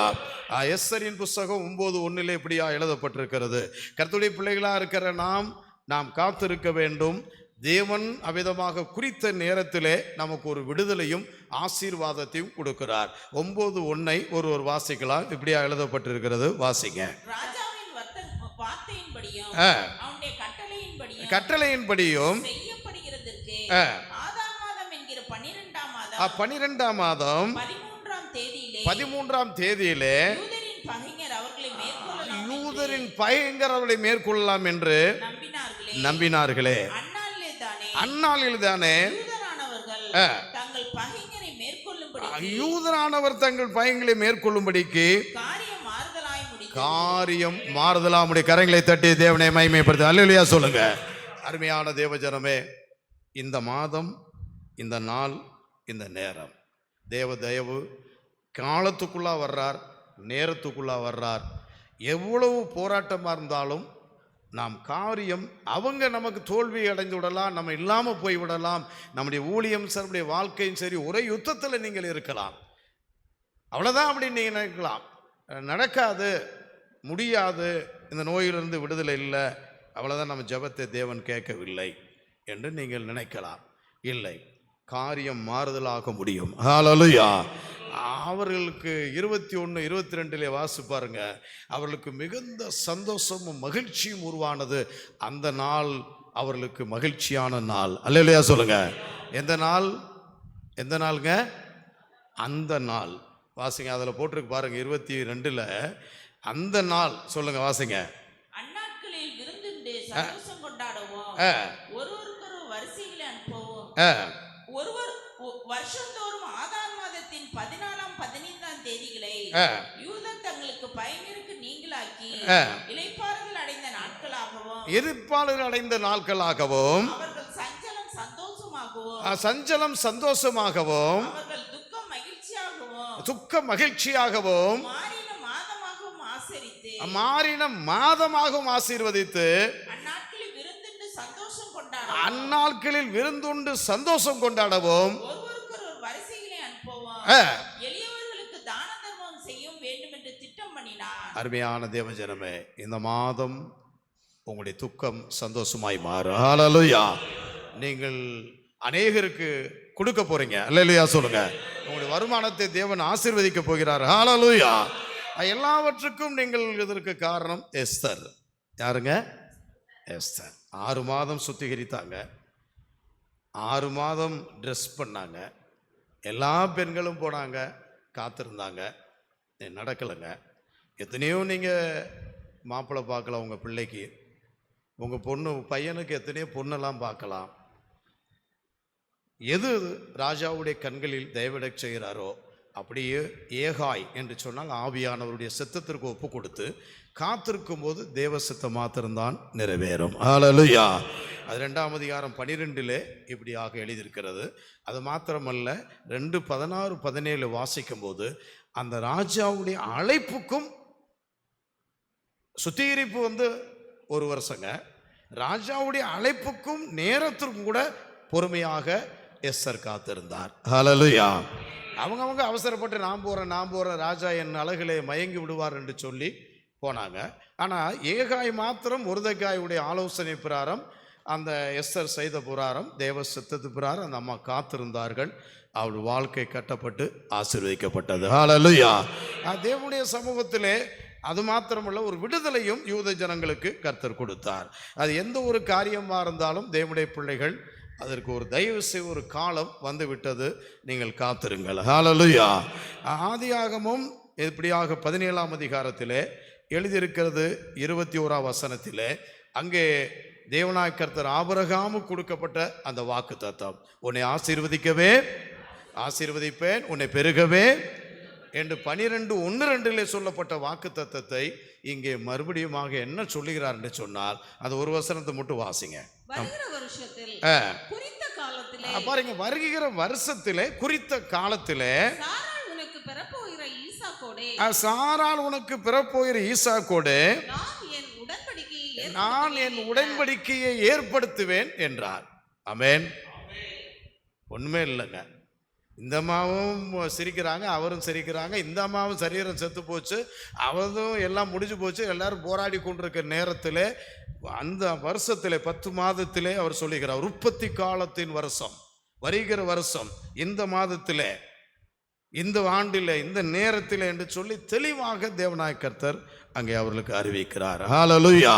Speaker 2: எஸ்தரின் புஸ்தகம் 9:1 இப்படியா எழுதப்பட்டிருக்கிறது. கர்த்தருடைய பிள்ளைகளா இருக்கிற நாம் காத்திருக்க வேண்டும். தேவன் அவ்விதமாக குறித்த நேரத்திலே நமக்கு ஒரு விடுதலையும் ஆசீர்வாதத்தையும் கொடுக்கிறார். 9:1 ஒரு வாசிக்கலாம். இப்படியா எழுதப்பட்டிருக்கிறது. வாசிங்க.
Speaker 6: ராஜாவின் வார்த்தையின்படியும் அவனுடைய
Speaker 2: கட்டளையின்படியும்
Speaker 6: செய்யப்படுகிறதற்கு ஆதாம் மாதம் என்கிற
Speaker 2: 12ஆம் மாதம் 13ஆம் தேதியிலே யூதரின் பகைஞர் அவர்களை மேற்கொள்ளலாம் என்று நம்பினார்களே. அந்நாளில்தானே யூதரானவர் தங்கள் பகைஞரை மேற்கொள்ளும்படிக்கு காரியம் மாறுதலாமுடைய. கரங்களை தட்டி தேவனை மகிமைப்படுத்த அல்லேலூயா சொல்லுங்க. அருமையான தேவஜனமே, இந்த மாதம், இந்த நாள், இந்த நேரம் தேவ தயவு காலத்துக்குள்ளா வர்றார், நேரத்துக்குள்ளா வர்றார். எவ்வளவு போராட்டமாக இருந்தாலும் நாம் காரியம் அவங்க நமக்கு தோல்வி அடைந்து விடலாம், நம்ம இல்லாமல் போய்விடலாம். நம்முடைய ஊழியம் சரி, நம்முடைய வாழ்க்கையும் சரி, ஒரே யுத்தத்தில் நீங்கள் இருக்கலாம். அவ்வளோதான் அப்படின்னு நீங்கள் நினைக்கலாம். நடக்காது, முடியாது, இந்த நோயிலிருந்து விடுதலை இல்லை, அவ்வளோதான், நம்ம ஜெபத்தை தேவன் கேட்கவில்லை என்று நீங்கள் நினைக்கலாம். இல்லை, காரியம் மாறுதலாக முடியும். ஹல்லேலூயா. அவர்களுக்கு 21, 22 வாசிப்பாருங்க. அவர்களுக்கு மிகுந்த சந்தோஷமும் மகிழ்ச்சியும் உருவானது. அந்த நாள் அவர்களுக்கு மகிழ்ச்சியான நாள். அல்லேலூயா சொல்லுங்க. எந்த நாள்? எந்த நாளுங்க? அந்த நாள். வாசிங்க, அதில் போட்டிருக்கு பாருங்க 22 அந்த நாள். சொல்லுங்க, வாசிங்க.
Speaker 6: அந்நாட்களில் விருந்துண்டு சந்தோஷம் கொண்டாடுவோம், ஒருவருக்கொரு வரிசைகளை அனுப்புவோம், ஒருவர் வருஷந்தோறும் ஆதார் மாதத்தின் 14ஆம் 15ஆம் தேதிகளை யூதர் தங்களுக்கு பயங்கருக்கு நீங்களாக்கி இளைப்பாறுதல் அடைந்த நாட்களாகவும்
Speaker 2: அவர்கள் சஞ்சலம் சந்தோஷமாகவும் துக்க மகிழ்ச்சியாகவும் மாறின மாதமாகவும் ஆசீர்வதித்து அந்நாட்களில் விருந்துண்டு சந்தோஷம் கொண்டாடவும் அருமையான தேவஜனமே, இந்த மாதம் உங்களுடைய துக்கம் சந்தோஷமாய் மாறும். ஹல்லேலூயா. நீங்கள் அநேகருக்கு கொடுக்க போறீங்க. அல்லேலூயா சொல்லுங்க. உங்களுடைய வருமானத்தை தேவன் ஆசீர்வதிக்க போகிறார். ஹல்லேலூயா. எல்லாவற்றுக்கும் நீங்கள் இதற்கு காரணம் எஸ்தர். யாருங்க? எஸ்தர். 6 மாதம் சுத்திகரித்தாங்க, 6 மாதம் ட்ரெஸ் பண்ணாங்க, எல்லா பெண்களும் போனாங்க, காத்திருந்தாங்க, நடக்கலைங்க. எத்தனையோ நீங்கள் மாப்பிள்ளை பார்க்கலாம், உங்கள் பிள்ளைக்கு, உங்கள் பையனுக்கு எத்தனையோ பொண்ணெல்லாம் பார்க்கலாம். எது ராஜாவுடைய கண்களில் தயவிடச் செய்கிறாரோ அப்படியே ஏகாய் என்று சொன்னால் ஆவியானவருடைய சித்தத்திற்கு ஒப்பு கொடுத்து காத்திருக்கும் போது தேவ சித்தம் மாத்திரம்தான் நிறைவேறும். ஹல்லேலூயா. அது 2ஆம் அதிகாரம் 12 இப்படியாக எழுதியிருக்கிறது. அது மாத்திரமல்ல, 2:16-17 வாசிக்கும் போது அந்த ராஜாவுடைய அழைப்புக்கும் சுத்திகரிப்பு 1 வருஷங்க, ராஜாவுடைய அழைப்புக்கும் நேரத்திற்கும் கூட பொறுமையாக எஸ்தர் காத்திருந்தார். ஹல்லேலூயா. அவங்க அவசரப்பட்டு நான் போகிறேன் ராஜா என் அழகிலே மயங்கி விடுவார் என்று சொல்லி போனாங்க. ஆனால் ஏகாய் மாத்திரம் மொர்தெகாயுடைய ஆலோசனை பிரகாரம், அந்த எஸ்தர் செய்த பிரகாரம், தேவ சித்தத்து பிரகாரம் அந்த அம்மா காத்திருந்தார்கள். அவள் வாழ்க்கை கட்டப்பட்டு ஆசீர்வதிக்கப்பட்டது. ஹல்லேலூயா. தேவனுடைய சமூகத்திலே அது மாத்திரமல்ல, ஒரு விடுதலையும் யூத ஜனங்களுக்கு கர்த்தர் கொடுத்தார். அது எந்த ஒரு காரியமாக இருந்தாலும் தேவனுடைய பிள்ளைகள் அதற்கு ஒரு தயவு செய்ய ஒரு காலம் வந்து விட்டது, நீங்கள் காத்திருங்கள். ஹல்லேலூயா. ஆதியாகமம் இப்படியாக 17ஆம் அதிகாரத்திலே எழுதியிருக்கிறது. 21ஆம் வசனத்திலே அங்கே தேவனாய் கர்த்தர் ஆபிரகாமுக்கு கொடுக்கப்பட்ட அந்த வாக்கு தத்தம், உன்னை ஆசீர்வதிப்பேன், உன்னை பெருகவே என்று 12:1-2 சொல்லப்பட்ட வாக்கு தத்தத்தை இங்கே மறுபடியுமாக என்ன சொல்லுகிறார் என்று சொன்னால், அது ஒரு வசனத்தை மட்டும் வாசிங்க.
Speaker 6: வருகிற வருஷத்தில் குறித்த காலத்திலே,
Speaker 2: பாருங்க, வருகிற வருஷத்திலே குறித்த காலத்திலே
Speaker 6: சாராள் உனக்கு பிறப்போகிற ஈசாக்கோடே,
Speaker 2: சாராள் உனக்கு பிறப்போகிற ஈசாக்கோடே நான் என் உடன்படிக்கையை ஏற்படுத்துவேன் என்றார். ஆமென். ஒண்ணுமே இல்லைங்க. இந்த அம்மாவும் சிரிக்கிறாங்க, அவரும் சிரிக்கிறாங்க. இந்த அம்மாவும் சரீரம் செத்து போச்சு, அவரும் எல்லாம் முடிஞ்சு போச்சு. எல்லாரும் போராடி கொண்டிருக்கிற நேரத்தில் அந்த வருஷத்திலே 10 மாதத்திலே அவர் சொல்லுகிறார், உற்பத்தி காலத்தின் வருஷம், வருகிற வருஷம், இந்த மாதத்திலே, இந்த ஆண்டிலே, இந்த நேரத்தில் என்று சொல்லி தெளிவாக தேவனாய கர்த்தர் அங்கே அவர்களுக்கு அறிவிக்கிறார். ஹல்லேலூயா.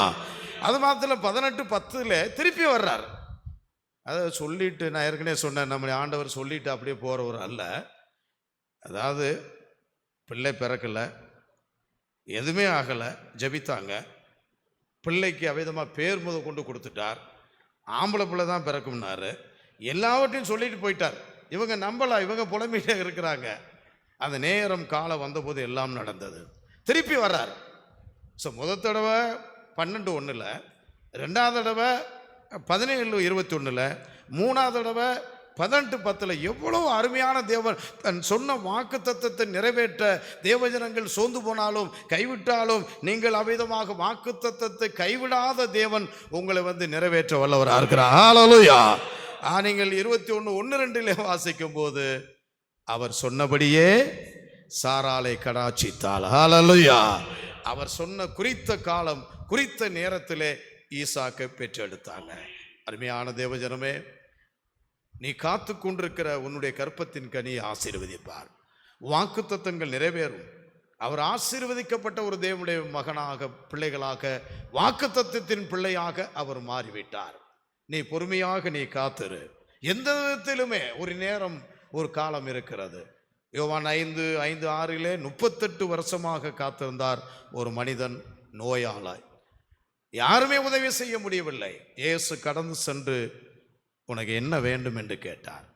Speaker 2: அது மாத்திரம் 18:10 திருப்பி வர்றார். அதை சொல்லிட்டு, நான் ஏற்கனவே சொன்னேன், நம்ம ஆண்டவர் சொல்லிட்டு அப்படியே போகிறவர் அல்ல. அதாவது பிள்ளை பிறக்கலை, எதுவுமே ஆகலை, ஜெபித்தாங்க, பிள்ளைக்கு அவிதமாக பேர் முத கொண்டு கொடுத்துட்டார், ஆம்பளை பிள்ளை தான் பிறக்கும்னாரு, எல்லாவற்றையும் சொல்லிட்டு போயிட்டார். இவங்க நம்பலாம், இவங்க புலம்பிட்டே இருக்கிறாங்க. அந்த நேரம் காலம் வந்தபோது எல்லாம் நடந்தது. திருப்பி வர்றார். ஸோ முதல் தடவை 12:1, 2ஆவது தடவை 17:21, 3ஆவது தடவை 18:10. எவ்வளவு அருமையான தேவன் தன் சொன்ன வாக்கு தத்தத்தை நிறைவேற்ற தேவஜனங்கள் சோர்ந்து போனாலும் கைவிட்டாலும் நீங்கள் அவ்விதமாக வாக்கு தத்தத்தை கைவிடாத தேவன் உங்களை நிறைவேற்ற வல்லவராக இருக்கிறார். ஹல்லேலூயா. நீங்கள் 21:1-2 வாசிக்கும் போது அவர் சொன்னபடியே சாராளை கடாட்சித்தாள். ஹல்லேலூயா. அவர் சொன்ன குறித்த காலம், குறித்த நேரத்திலே ஈசாக்கை பெற்றெடுத்தாங்க. அருமையான தேவஜனமே, நீ காத்து கொண்டிருக்கிற உன்னுடைய கற்பத்தின் கனி ஆசீர்வதிப்பார். வாக்கு தத்தங்கள் நிறைவேறும். அவர் ஆசீர்வதிக்கப்பட்ட ஒரு தேவனுடைய மகனாக, பிள்ளைகளாக, வாக்கு தத்தத்தின் பிள்ளையாக அவர் மாறிவிட்டார். நீ பொறுமையாக நீ காத்திரு. எந்த விதத்திலுமே ஒரு நேரம், ஒரு காலம் இருக்கிறது. யோவான் 5:5-6 38 வருஷமாக காத்திருந்தார் ஒரு மனிதன் நோயாளாய். யாருமே உதவி செய்ய முடியவில்லை. இயேசு கடந்து சென்று உனக்கு என்ன வேண்டும் என்று கேட்டார்.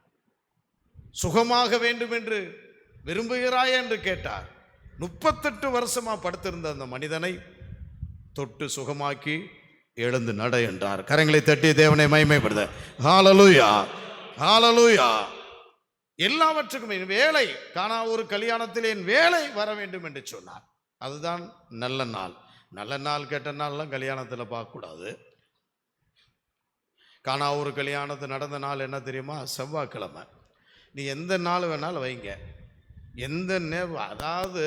Speaker 2: சுகமாக வேண்டும் என்று விரும்புகிறாய் என்று கேட்டார். 38 வருஷமா படுத்திருந்த அந்த மனிதனை தொட்டு சுகமாக்கி எழுந்து நட என்றார். கரங்களை தட்டி தேவனை மகிமைப்படுத்த. ஹல்லேலூயா, ஹல்லேலூயா. எல்லாவற்றுக்கும் என் வேலை, காணா ஒரு கல்யாணத்தில் என் வேலை வர வேண்டும் என்று சொன்னார். அதுதான் நல்ல நாள். நல்ல நாள் கெட்ட நாள்லாம் கல்யாணத்தில் பார்க்கக்கூடாது. காணா ஒரு கல்யாணத்து நடந்த நாள் என்ன தெரியுமா? செவ்வாய்க்கிழமை. நீ எந்த நாள் வேணாலும் வைங்க, எந்த நேரம். அதாவது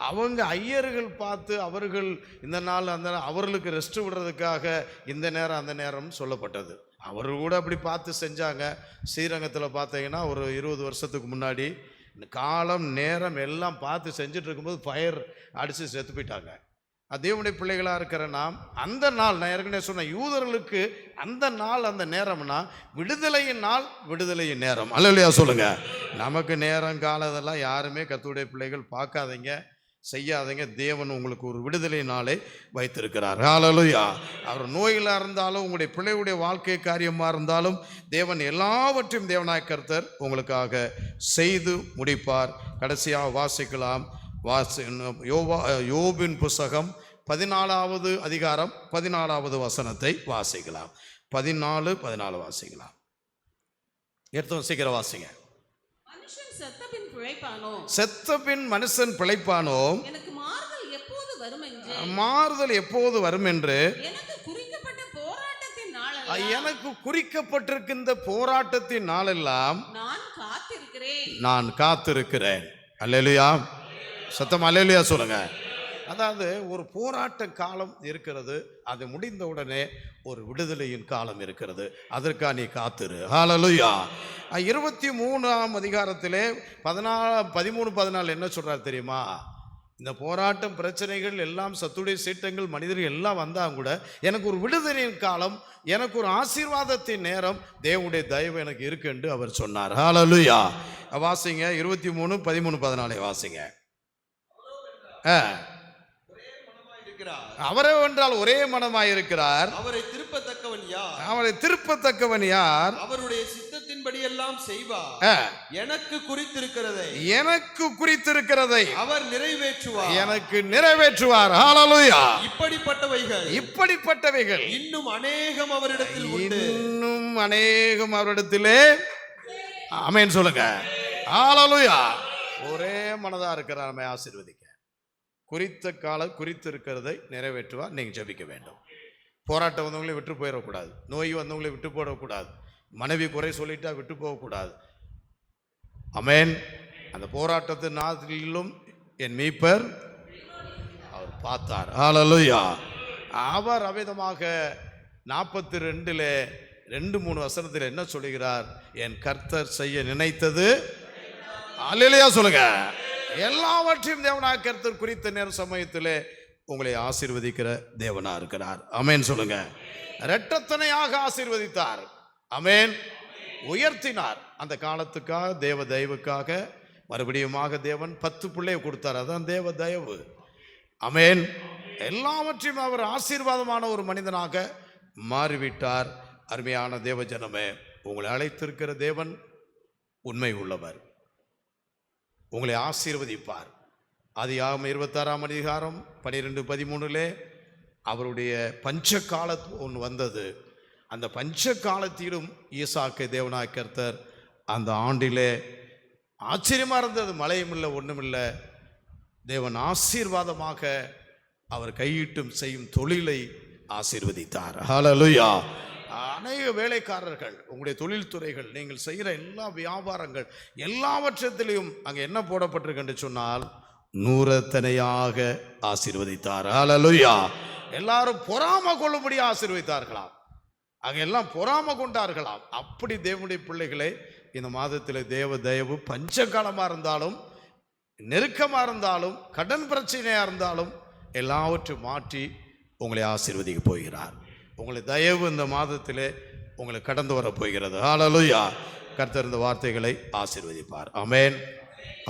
Speaker 2: அவங்க ஐயர்கள் பார்த்து அவர்கள் இந்த நாள் அந்த அவர்களுக்கு ரெஸ்ட் விடுறதுக்காக இந்த நேரம் அந்த நேரம் சொல்லப்பட்டது. அவர்கள் கூட அப்படி பார்த்து செஞ்சாங்க. ஸ்ரீரங்கத்தில் பார்த்தீங்கன்னா ஒரு 20 வருஷத்துக்கு முன்னாடி காலம் நேரம் எல்லாம் பார்த்து செஞ்சுட்டு இருக்கும்போது ஃபயர் அடித்து செத்து போயிட்டாங்க. தேவனுடைய பிள்ளைகளாக இருக்கிற நாம் அந்த நாள், நான் ஏற்கனவே சொன்ன யூதர்களுக்கு அந்த நாள், அந்த நேரம்னா விடுதலையின் நாள், விடுதலையின் நேரம். அல்லேலூயா சொல்லுங்க. நமக்கு நேரம் காலம் இதெல்லாம் யாருமே கர்த்தருடைய பிள்ளைகள் பார்க்காதீங்க. செய்யாதீங்க. தேவன் உங்களுக்கு ஒரு விடுதலை நாளை வைத்திருக்கிறார். ஹல்லேலூயா. அவர் நோயில் இருந்தாலும் உங்களுடைய பிள்ளையுடைய வாழ்க்கை காரியமாக இருந்தாலும் தேவன் எல்லாவற்றையும் தேவனாய் கர்த்தர் உங்களுக்காக செய்து முடிப்பார். கடைசியாக வாசிக்கலாம். யோபின் புஸ்தகம் 14வது அதிகாரம் 14வது வசனத்தை வாசிக்கலாம். 14 வாசிக்கலாம். எடுத்து சீக்கிரம் வாசிங்க.
Speaker 6: மனுஷன் செத்தபின் பிழைப்பானோ,
Speaker 2: செத்தபின் மனுஷன் பிழைப்பானோ,
Speaker 6: எனக்கு மாறுதல் எப்போது வரும் என்று,
Speaker 2: மாறுதல் எப்போது வரும் என்று,
Speaker 6: எனக்கு குறிக்கப்பட்ட போராட்டத்தின் நாளெல்லாம்,
Speaker 2: எனக்கு குறிக்கப்பட்டிருக்கின்ற போராட்டத்தின் நாளெல்லாம்
Speaker 6: நான்
Speaker 2: காத்திருக்கிறேன். அல்லேலூயா. சத்தம் அல்லேலூயா சொல்லுங்க. அதாவது ஒரு போராட்ட காலம் இருக்கிறது, அது முடிந்த உடனே ஒரு விடுதலையின் காலம் இருக்கிறது. அதற்காக நீ காத்திரு. ஹல்லேலூயா. 23ஆம் அதிகாரத்திலே 13-14 என்ன சொல்றார் தெரியுமா? இந்த போராட்டம், பிரச்சனைகள் எல்லாம், சத்துடைய சீட்டங்கள், மனிதர்கள் எல்லாம் வந்தால் கூட எனக்கு ஒரு விடுதலையின் காலம், எனக்கு ஒரு ஆசீர்வாதத்தின் நேரம், தேவனுடைய தயவு எனக்கு இருக்கு என்று அவர் சொன்னார். ஹல்லேலூயா. வாசிங்க. 23-13-14 வாசிங்க. அவரே என்றால் ஒரே மனமாய் இருக்கிறார்.
Speaker 5: அவரை திருப்பத்தக்கவன் யார்?
Speaker 2: அவரை திருப்பத்தக்கவன் யார்?
Speaker 5: அவருடைய சித்தத்தின்படி எல்லாம் செய்வார். எனக்கு குறித்திருக்கிறதை அவர் நிறைவேற்றுவார்.
Speaker 2: எனக்கு நிறைவேற்றுவார். ஹல்லேலூயா.
Speaker 5: இப்படிப்பட்டவைகள் இன்னும் அநேகம் அவரிடத்தில் உண்டு.
Speaker 2: இன்னும் அநேகம் அவரிடத்திலே. ஆமென் சொல்லுங்க. ஹல்லேலூயா. ஒரே மனதா இருக்கிறார். நம்மை ஆசீர்வதிக்க குறித்த காலம் குறித்திருக்கிறதை நிறைவேற்றுவார். நீங்கள் ஜெபிக்க வேண்டும். போராட்டம் வந்தவங்களே விட்டு போயிடக்கூடாது. நோய் வந்தவங்களே விட்டு போடக்கூடாது. மனைவி குறை சொல்லிட்டா விட்டு போகக்கூடாது. ஆமென். அந்த போராட்டத்தின் நாளிலும் என் மீட்பர் அவர் பார்த்தார். ஹல்லேலூயா. அவர் அவ்விதமாக 42-3 வசனத்தில் என்ன சொல்லுகிறார்? என் கர்த்தர் செய்ய நினைத்தது. அல்லேலூயா சொல்லுங்க. எல்லாவற்றையும் தேவனாக கர்த்தர் குறித்த நேர சமயத்திலே உங்களை ஆசீர்வதிக்கிற தேவனா இருக்கிறார். ஆமென் சொல்லுங்க. இரட்டத்தனையாக ஆசீர்வதித்தார். ஆமென். உயர்த்தினார். அந்த காலத்துக்காக, தேவ தயவுக்காக மறுபடியுமாக தேவன் 10 பிள்ளையை கொடுத்தார். அதான் தேவ தயவு. ஆமென். எல்லாவற்றையும் அவர் ஆசீர்வாதமான ஒரு மனிதனாக மாறிவிட்டார். அருமையான தேவ ஜனமே, உங்களை அழைத்திருக்கிற தேவன் உண்மை உள்ளவர். உங்களை ஆசீர்வதிப்பார். ஆதியாகமம் 26ஆம் அதிகாரம் 12-13 அவருடைய பஞ்ச காலம் ஒன்று வந்தது. அந்த பஞ்ச காலத்திலும் ஈசாக்கை தேவனாய் கர்த்தர் அந்த ஆண்டிலே ஆச்சரியமாக இருந்தது. மழையும் இல்லை, ஒன்றும் இல்லை. தேவன் ஆசீர்வாதமாக அவர் கையிட்டும் செய்யும் தொழிலை ஆசீர்வதித்தார். ஹல்லேலூயா. அநேக வேலைக்காரர்கள், உங்களுடைய தொழில்துறைகள், நீங்கள் செய்கிற எல்லா வியாபாரங்கள் எல்லாவற்றத்திலையும் அங்கே என்ன போடப்பட்டிருக்கு என்று சொன்னால் நூறத்தனையாக ஆசீர்வதித்தார். ஹல்லேலூயா. எல்லாரும் பொறாம கொள்ளும்படி ஆசீர்வதித்தார்களாம். அங்கே எல்லாம் பொறாம கொண்டார்களாம். அப்படி தேவனுடைய பிள்ளைகளை இந்த மாதத்தில் தேவ தயவு பஞ்சகாலமாக இருந்தாலும், நெருக்கமாக இருந்தாலும், கடன் பிரச்சனையாக இருந்தாலும் எல்லாவற்றையும் மாற்றி உங்களை ஆசீர்வதிக்க போகிறார். உங்களை தயவு இந்த மாதத்திலே உங்களை கடந்து வர போகிறது. ஹல்லேலூயா. கர்த்தர் இந்த வார்த்தைகளை ஆசீர்வதிப்பார். ஆமென்.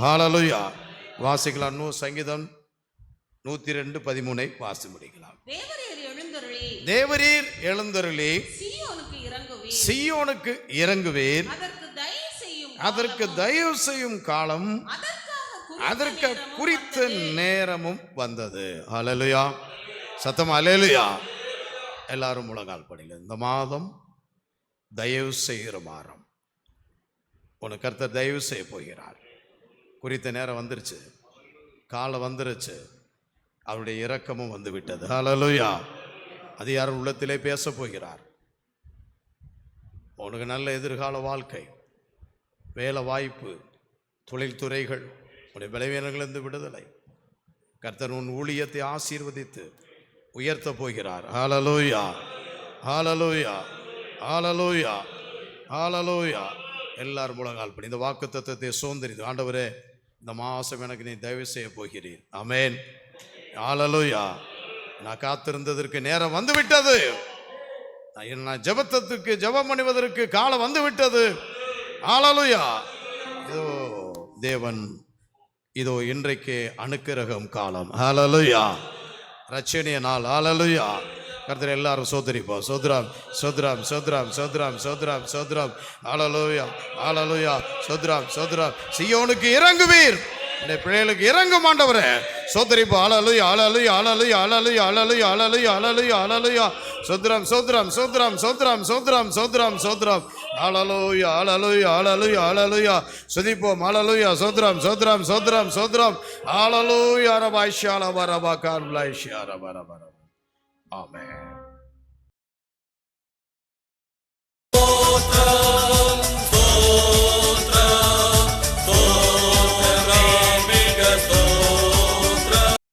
Speaker 2: ஹல்லேலூயா. வாசிக்கலாம். சங்கீதம் 102:13 வாசி முடிக்கலாம். தேவரீர் எழுந்தருளி சீயோனுக்கு இறங்குவீர். அதற்கு தயவு செய்யும் காலம், அதற்கு குறித்த நேரமும் வந்தது. ஹல்லேலூயா. சத்தம் அல்லேலூயா. எல்லாரும் முழங்கால் படிங்க. இந்த மாதம் தயவு செய்கிற மாதம். உனக்கு கர்த்தர் தயவு செய்ய போகிறார். குறித்த நேரம் வந்துருச்சு, காலம் வந்துருச்சு. அவருடைய இரக்கமும் வந்து விட்டது. ஹல்லேலூயா. அது யார் உள்ளத்திலே பேச போகிறார். உனக்கு நல்ல எதிர்கால வாழ்க்கை, வேலை வாய்ப்பு, தொழில்துறைகள், உன்னுடைய பலவீனங்களிலிருந்து விடுதலை, கர்த்தர் உன் ஊழியத்தை ஆசீர்வதித்து உயர்த்த போகிறார். ஹல்லேலூயா. ஹல்லேலூயா. ஹல்லேலூயா. ஹல்லேலூயா. எல்லாரும் முழங்கால் படி இந்த வாக்குத்தத்தத்தை சுதந்திரித்து, ஆண்டவரே இந்த மாதம் எனக்கு நீ தயவு செய்ய போகிறீர். ஆமென். ஹல்லேலூயா. நான் காத்திருந்ததற்கு நேரம் வந்து விட்டது. நான் ஜெபத்துக்கு ஜெபம் பண்ணுவதற்கு காலம் வந்து விட்டது. ஹல்லேலூயா. இதோ தேவன் இதோ இன்றைக்கு அனுக்கிரகம் காலம். ஹalleluya. ரட்சணிய நாள். ஹalleluya. கர்த்தர் எல்லாரும் சோதரிப்போம். சோத்ரம் சோத்ரம் சோத்ரம் சோத்ரம் சோத்ரம் சோத்ரம். ஹalleluya ஹalleluya. சோத்ரம் சோத்ரம். சீயோனுக்கு இறங்குவீர், இந்த பிள்ளைகளுக்கு இறங்கும் ஆண்டவரே. சோதரிப்போம். ஹalleluya ஹalleluya ஹalleluya ஹalleluya ஹalleluya ஹalleluya ஹalleluya ஹalleluya. சோத்ரம் சோத்ரம் சோத்ரம் சோத்ரம் சோத்ரம் சோத்ரம் சோத்ரம். ஹalleluya ஹalleluya ஹalleluya ஹalleluya. சுதிப்போம். ஹalleluya. சோத்ரம் சோத்ரம் சோத்ரம் சோத்ரம். ஹalleluya. ரபாய்ஷால வரபாகார் ப்ளைஷார வரபர. ஆமென்.